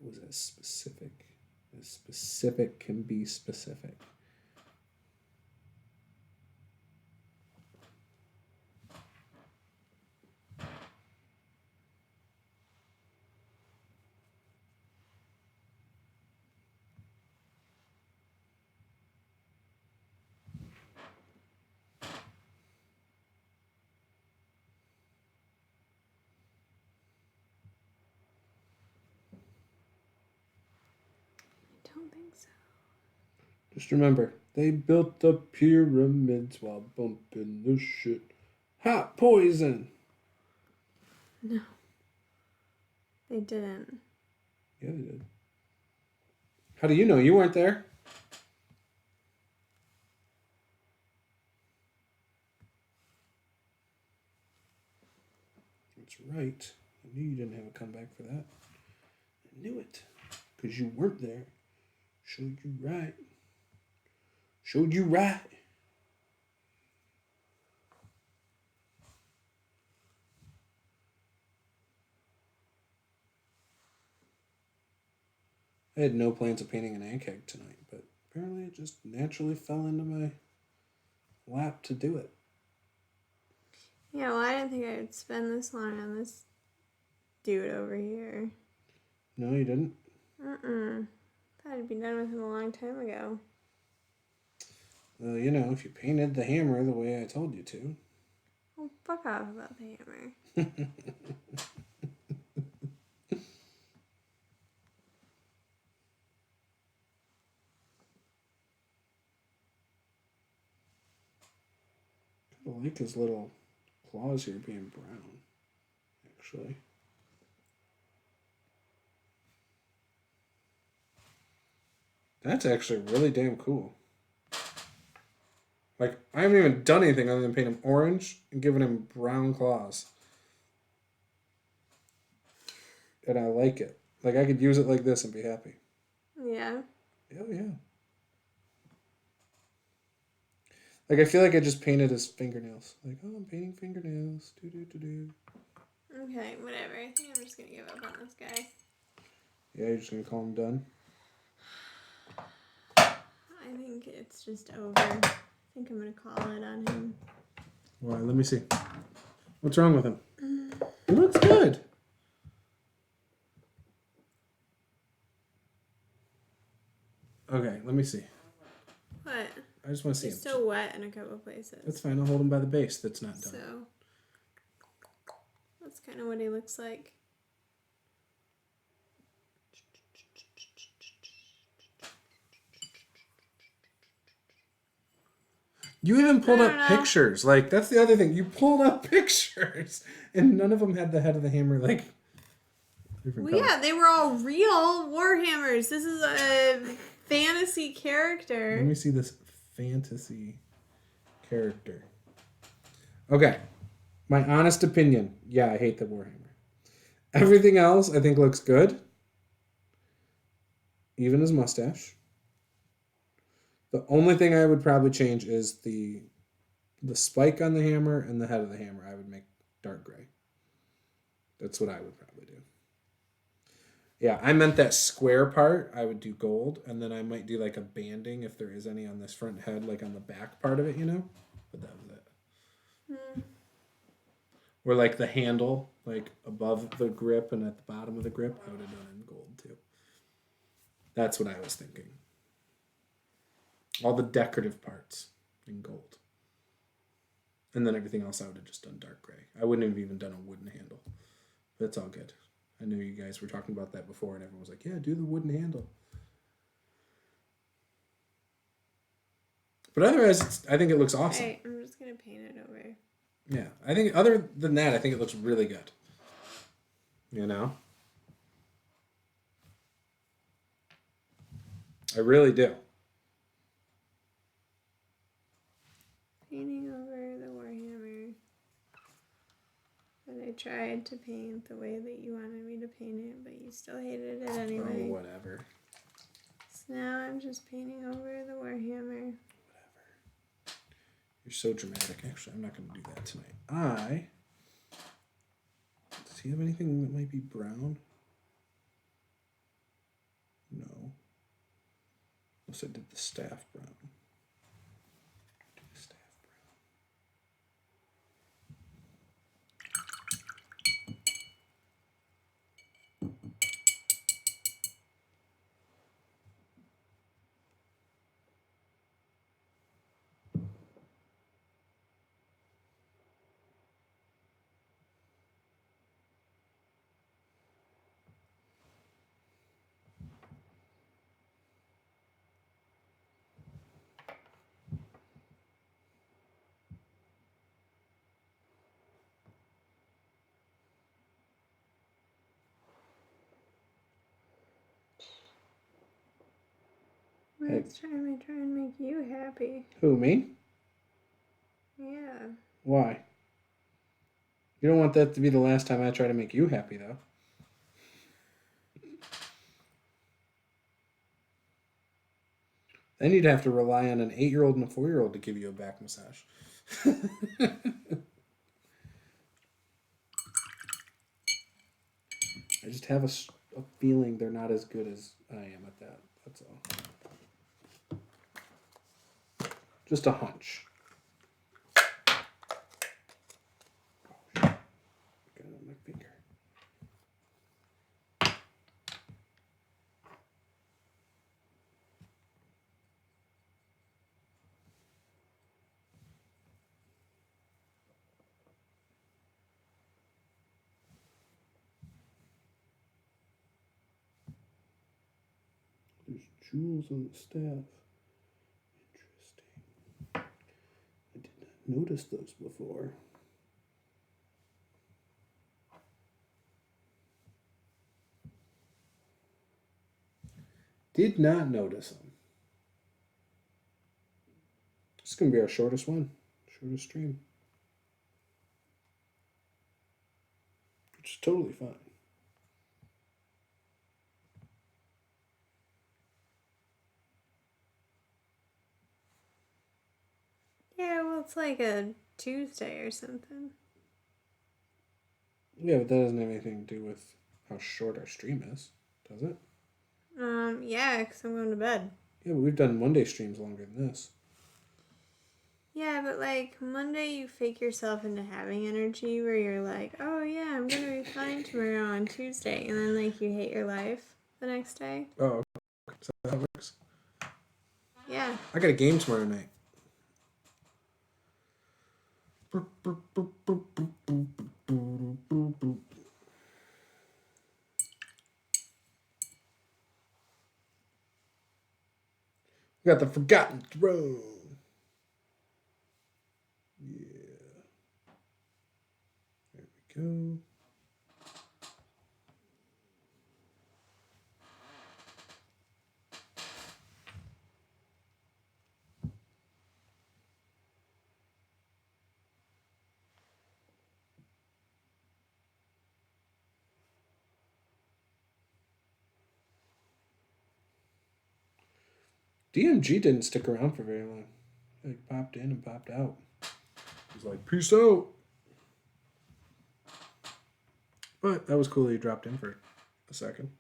I was as specific can be specific. don't think so. Just remember, they built the pyramids while bumping the shit. Hot poison! No. They didn't. Yeah, they did. How do you know? You weren't there. That's right. I knew you didn't have a comeback for that. I knew it. Because you weren't there. Showed you right. Showed you right. I had no plans of painting an egg keg tonight, but apparently it just naturally fell into my lap to do it. Yeah, well, I didn't think I would spend this long on this dude over here. No, you didn't? Thought I'd be done with him a long time ago. Well, you know, if you painted the hammer the way I told you to. Oh, fuck off about the hammer. I like his little claws here being brown, actually. That's actually really damn cool. Like, I haven't even done anything other than paint him orange and giving him brown claws. And I like it. Like, I could use it like this and be happy. Yeah. Oh, yeah. Like, I feel like I just painted his fingernails. Like, oh, I'm painting fingernails. Do. Okay, whatever. I think I'm just gonna give up on this guy. Yeah, you're just gonna call him done? I think it's just over. I think I'm gonna call it on him. Why? Let me see. What's wrong with him? He looks good. Okay, let me see. What? I just want to see him. He's still wet in a couple places. That's fine. I'll hold him by the base that's not done. So, that's kind of what he looks like. You even pulled up pictures. Like, that's the other thing. You pulled up pictures. And none of them had the head of the hammer, like, different colors. Yeah, they were all real Warhammers. This is a fantasy character. Let me see this fantasy character. Okay. My honest opinion. Yeah, I hate the Warhammer. Everything else I think looks good. Even his mustache. The only thing I would probably change is the spike on the hammer and the head of the hammer. I would make dark gray. That's what I would probably do. Yeah, I meant that square part. I would do gold, and then I might do like a banding if there is any on this front head, like on the back part of it, you know? But that was it. Or like the handle, like above the grip and at the bottom of the grip, I would have done in gold too. That's what I was thinking. All the decorative parts in gold. And then everything else I would have just done dark gray. I wouldn't have even done a wooden handle. But it's all good. I knew you guys were talking about that before and everyone was like, yeah, do the wooden handle. But otherwise, I think it looks awesome. Right, I'm just going to paint it over. Yeah, I think other than that, I think it looks really good. You know? I really do. Painting over the Warhammer that I tried to paint the way that you wanted me to paint it, but you still hated it anyway. Oh, whatever. So now I'm just painting over the Warhammer. Whatever. You're so dramatic. Actually, I'm not going to do that tonight. Does he have anything that might be brown? No. Unless I did the staff brown. Last time I try and make you happy. Who, me? Yeah. Why? You don't want that to be the last time I try to make you happy, though. Then you'd have to rely on an 8-year-old and a 4-year-old to give you a back massage. I just have a feeling they're not as good as I am at that. That's all. Just a hunch. Oh, shit. Got it on my finger. There's jewels on the staff. Interesting. I did not notice those before. Did not notice them. This is going to be our shortest one. Shortest stream. Which is totally fine. Yeah, well, it's like a Tuesday or something. Yeah, but that doesn't have anything to do with how short our stream is, does it? Yeah, because I'm going to bed. Yeah, but we've done Monday streams longer than this. Yeah, but like Monday you fake yourself into having energy where you're like, oh yeah, I'm going to be fine tomorrow on Tuesday. And then like you hate your life the next day. Oh, okay. Is that how it works? Yeah. I got a game tomorrow night. We got the Forgotten Throne. Yeah. There we go. DMG didn't stick around for very long. He like popped in and popped out. He's like, peace out. But that was cool that he dropped in for a second.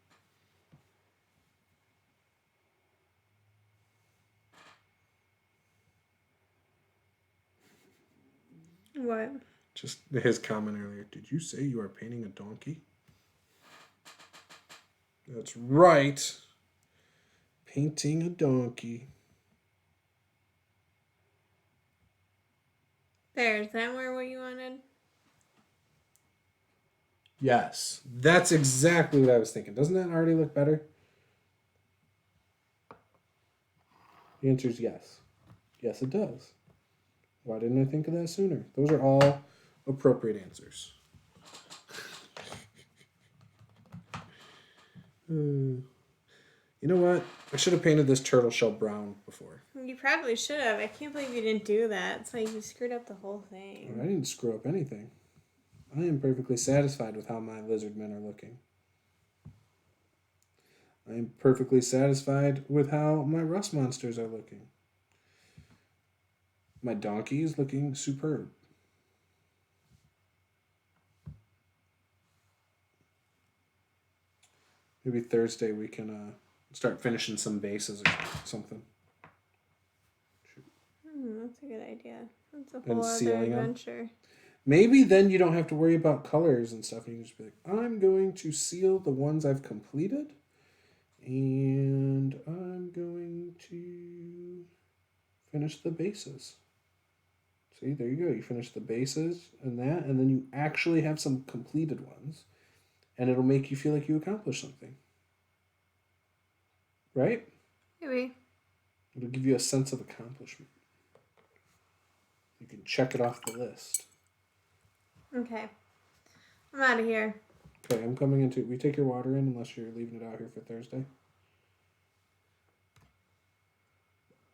What? Just his comment earlier. Did you say you are painting a donkey? That's right. Painting a donkey. There, is that more what you wanted? Yes. That's exactly what I was thinking. Doesn't that already look better? The answer is yes. Yes, it does. Why didn't I think of that sooner? Those are all appropriate answers. You know what? I should have painted this turtle shell brown before. You probably should have. I can't believe you didn't do that. It's like you screwed up the whole thing. I didn't screw up anything. I am perfectly satisfied with how my lizard men are looking. I am perfectly satisfied with how my rust monsters are looking. My donkey is looking superb. Maybe Thursday we can start finishing some bases or something. That's a good idea. That's a And whole other sealing 'em. adventure. Maybe then you don't have to worry about colors and stuff. You can just be like, I'm going to seal the ones I've completed. And I'm going to finish the bases. See, there you go. You finish the bases and that, and then you actually have some completed ones. And it'll make you feel like you accomplished something. Right? Maybe. It'll give you a sense of accomplishment. You can check it off the list. Okay. I'm out of here. Okay, I'm coming into... We take your water in unless you're leaving it out here for Thursday.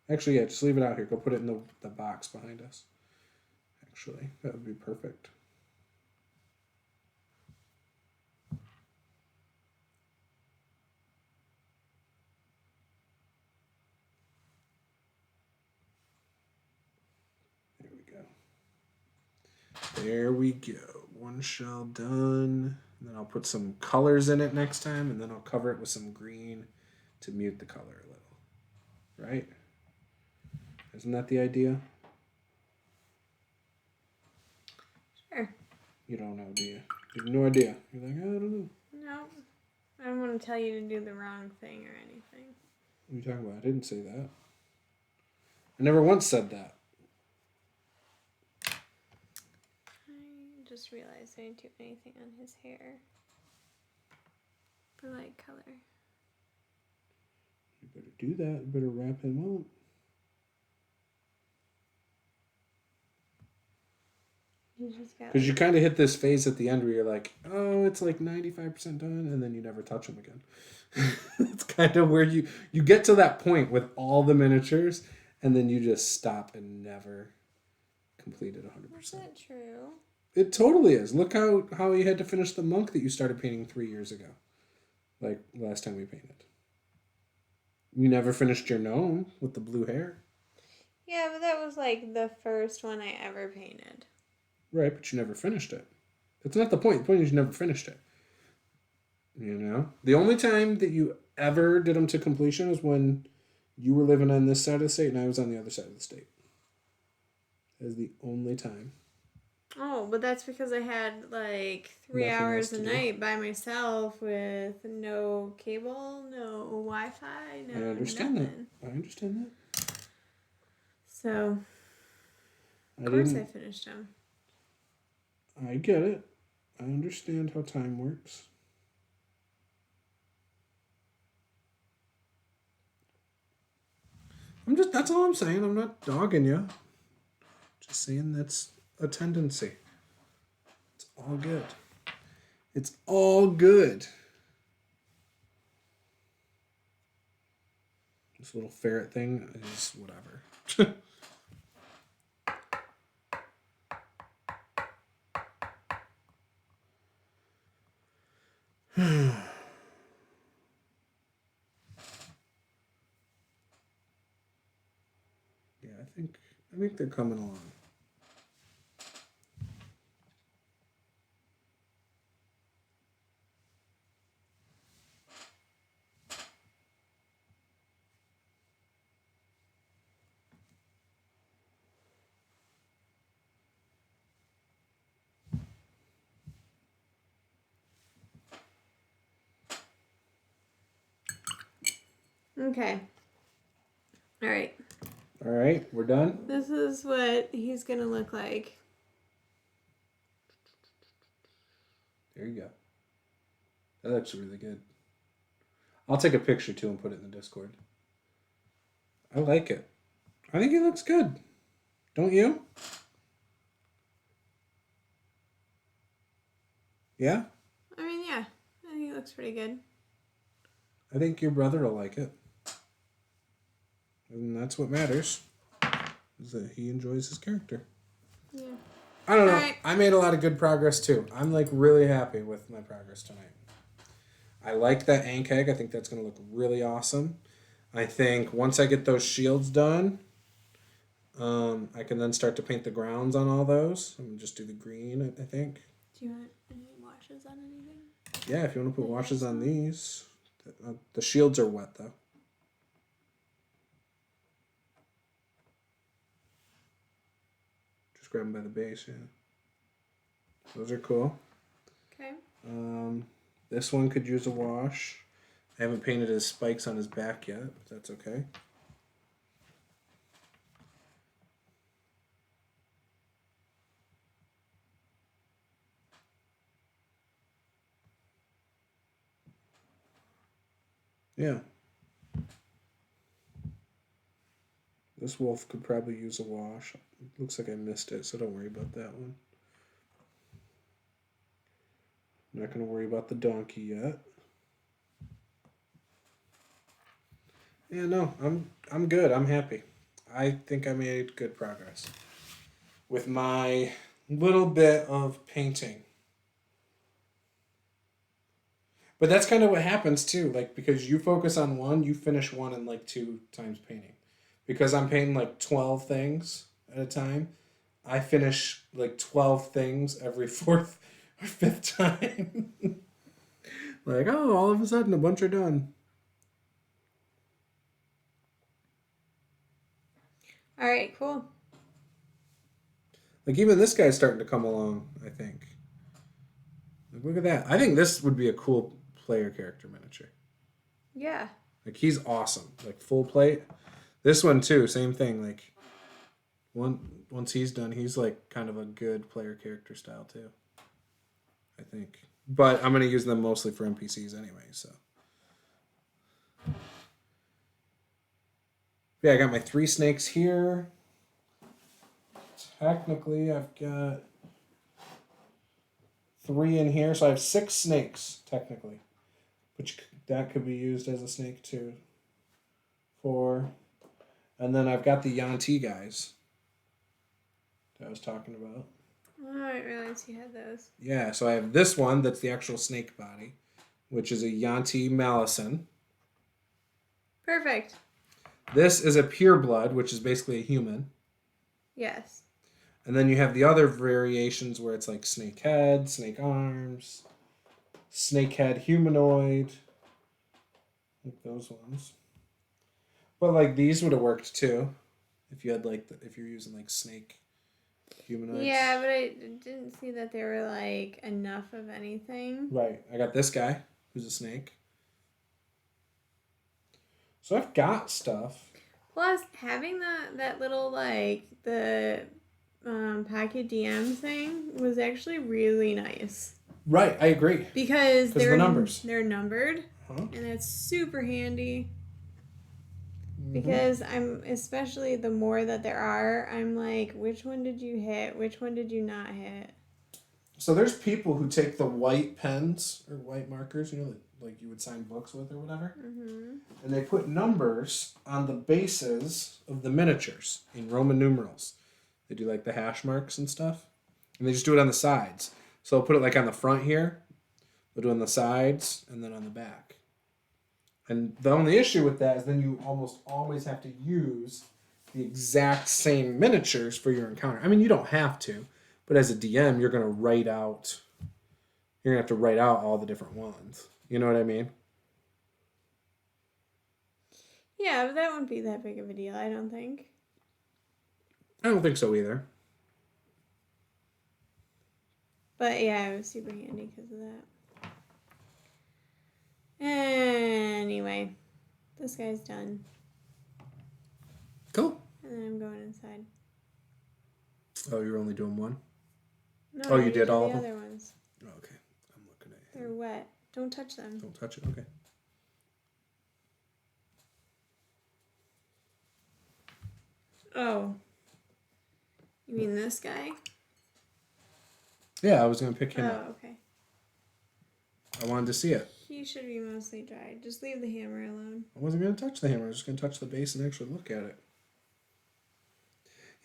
Actually, yeah, just leave it out here. Go put it in the box behind us. Actually, that would be perfect. There we go. There we go. One shell done. And then I'll put some colors in it next time, and then I'll cover it with some green to mute the color a little. Right? Isn't that the idea? Sure. You don't know, do you? You have no idea. You're like, I don't know. No. I don't want to tell you to do the wrong thing or anything. What are you talking about? I didn't say that. I never once said that. I just realized I didn't do anything on his hair for light color. You better do that. You better wrap him up. Because you kind of hit this phase at the end where you're like, oh, it's like 95% done, and then you never touch them again. It's kind of where you get to that point with all the miniatures, and then you just stop and never complete it 100%. Is that true? It totally is. Look how you had to finish the monk that you started painting 3 years ago. Like last time we painted. You never finished your gnome with the blue hair. Yeah, but that was like the first one I ever painted. Right, but you never finished it. That's not the point. The point is you never finished it. You know? The only time that you ever did them to completion was when you were living on this side of the state and I was on the other side of the state. That is the only time. Oh, but that's because I had like 3 Nothing hours else a to do. night by myself with no cable, no Wi-Fi, no I understand nothing. that. I understand that. So, of course I finished them. I get it. I understand how time works. That's all I'm saying. I'm not dogging you. Just saying that's a tendency. It's all good. It's all good. This little ferret thing is whatever. Yeah, I think they're coming along. Okay. All right. All right, we're done. This is what he's going to look like. There you go. That looks really good. I'll take a picture too and put it in the Discord. I like it. I think it looks good. Don't you? Yeah? I mean, yeah. I think it looks pretty good. I think your brother will like it. And that's what matters. Is that he enjoys his character. Yeah. I don't know. All right. I made a lot of good progress too. I'm like really happy with my progress tonight. I like that ink egg. I think that's going to look really awesome. I think once I get those shields done, I can then start to paint the grounds on all those. I'm going to just do the green, I think. Do you want any washes on anything? Yeah, if you want to put washes on these. The shields are wet though. Just grab them by the base, yeah. Those are cool. Okay. This one could use a wash. I haven't painted his spikes on his back yet, but that's okay. Yeah. This wolf could probably use a wash. It looks like I missed it, so don't worry about that one. I'm not going to worry about the donkey yet. Yeah, no, I'm good. I'm happy. I think I made good progress with my little bit of painting. But that's kind of what happens too. Like, because you focus on one, you finish one in like 2 times painting. Because I'm painting like 12 things at a time, I finish like 12 things every 4th or 5th time. Like, oh, all of a sudden a bunch are done. All right, cool. Like, even this guy's starting to come along, I think. Like, look at that. I think this would be a cool player character miniature. Yeah. Like, he's awesome. Like, full plate. This one, too, same thing. Like, once he's done, he's, like, kind of a good player character style, too. I think. But I'm going to use them mostly for NPCs anyway, so. Yeah, I got my 3 snakes here. Technically, I've got 3 in here, so I have 6 snakes, technically. Which, that could be used as a snake, too. 4. And then I've got the Yanti guys that I was talking about. Oh, I didn't realize you had those. Yeah, so I have this one that's the actual snake body, which is a Yanti Malison. Perfect. This is a pureblood, which is basically a human. Yes. And then you have the other variations where it's like snake head, snake arms, snake head humanoid. Like those ones. But like these would have worked too. If you had like if you're using like snake humanoids. Yeah, but I didn't see that there were like enough of anything. Right. I got this guy who's a snake. So I've got stuff. Plus, having that little like the packet DM thing was actually really nice. Right, I agree. Because they're the numbers. They're numbered, and it's super handy. Because I'm, especially the more that there are, I'm like, which one did you hit? Which one did you not hit? So there's people who take the white pens or white markers, you know, like you would sign books with or whatever, and they put numbers on the bases of the miniatures in Roman numerals. They do like the hash marks and stuff, and they just do it on the sides. So they'll put it like on the front here, they'll do it on the sides, and then on the back. And the only issue with that is then you almost always have to use the exact same miniatures for your encounter. I mean, you don't have to, but as a DM, you're going to write out, you're going to have to write out all the different ones. You know what I mean? Yeah, but that wouldn't be that big of a deal, I don't think. I don't think so either. But yeah, it was super handy because of that. Anyway, this guy's done. Cool. And then I'm going inside. Oh, you're only doing one? No, Oh, I you did all of the them? other ones. Oh, okay. I'm looking at They're wet. Don't touch them. Don't touch it? Okay. Oh. You mean this guy? Yeah, I was going to pick him up. Oh, okay. I wanted to see it. He should be mostly dry. Just leave the hammer alone. I wasn't going to touch the hammer. I was just going to touch the base and actually look at it.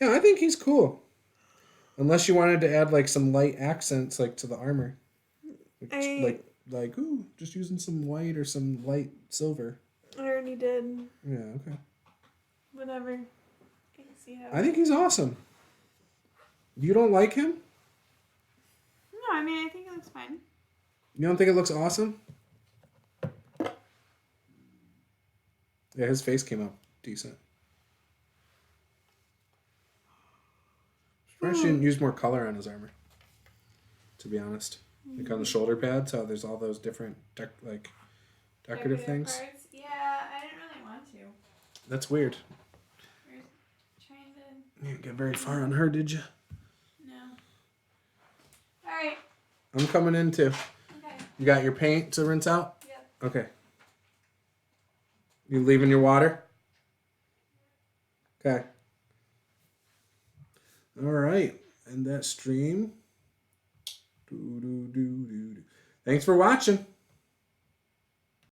Yeah, I think he's cool. Unless you wanted to add like some light accents like to the armor. Like ooh, just using some white or some light silver. I already did. Yeah, okay. Whatever. I can see how. I think he's awesome. You don't like him? No, I mean, I think it looks fine. You don't think it looks awesome? Yeah, his face came out decent. Perhaps you didn't use more color on his armor. To be honest. Like on the shoulder pads, how there's all those different decorative things. Parts? Yeah, I didn't really want to. That's weird. Trying to... You didn't get very far on her, did you? No. Alright. I'm coming in too. Okay. You got your paint to rinse out? Yep. Okay. You leaving your water? Okay. All right. And that stream. Thanks for watching.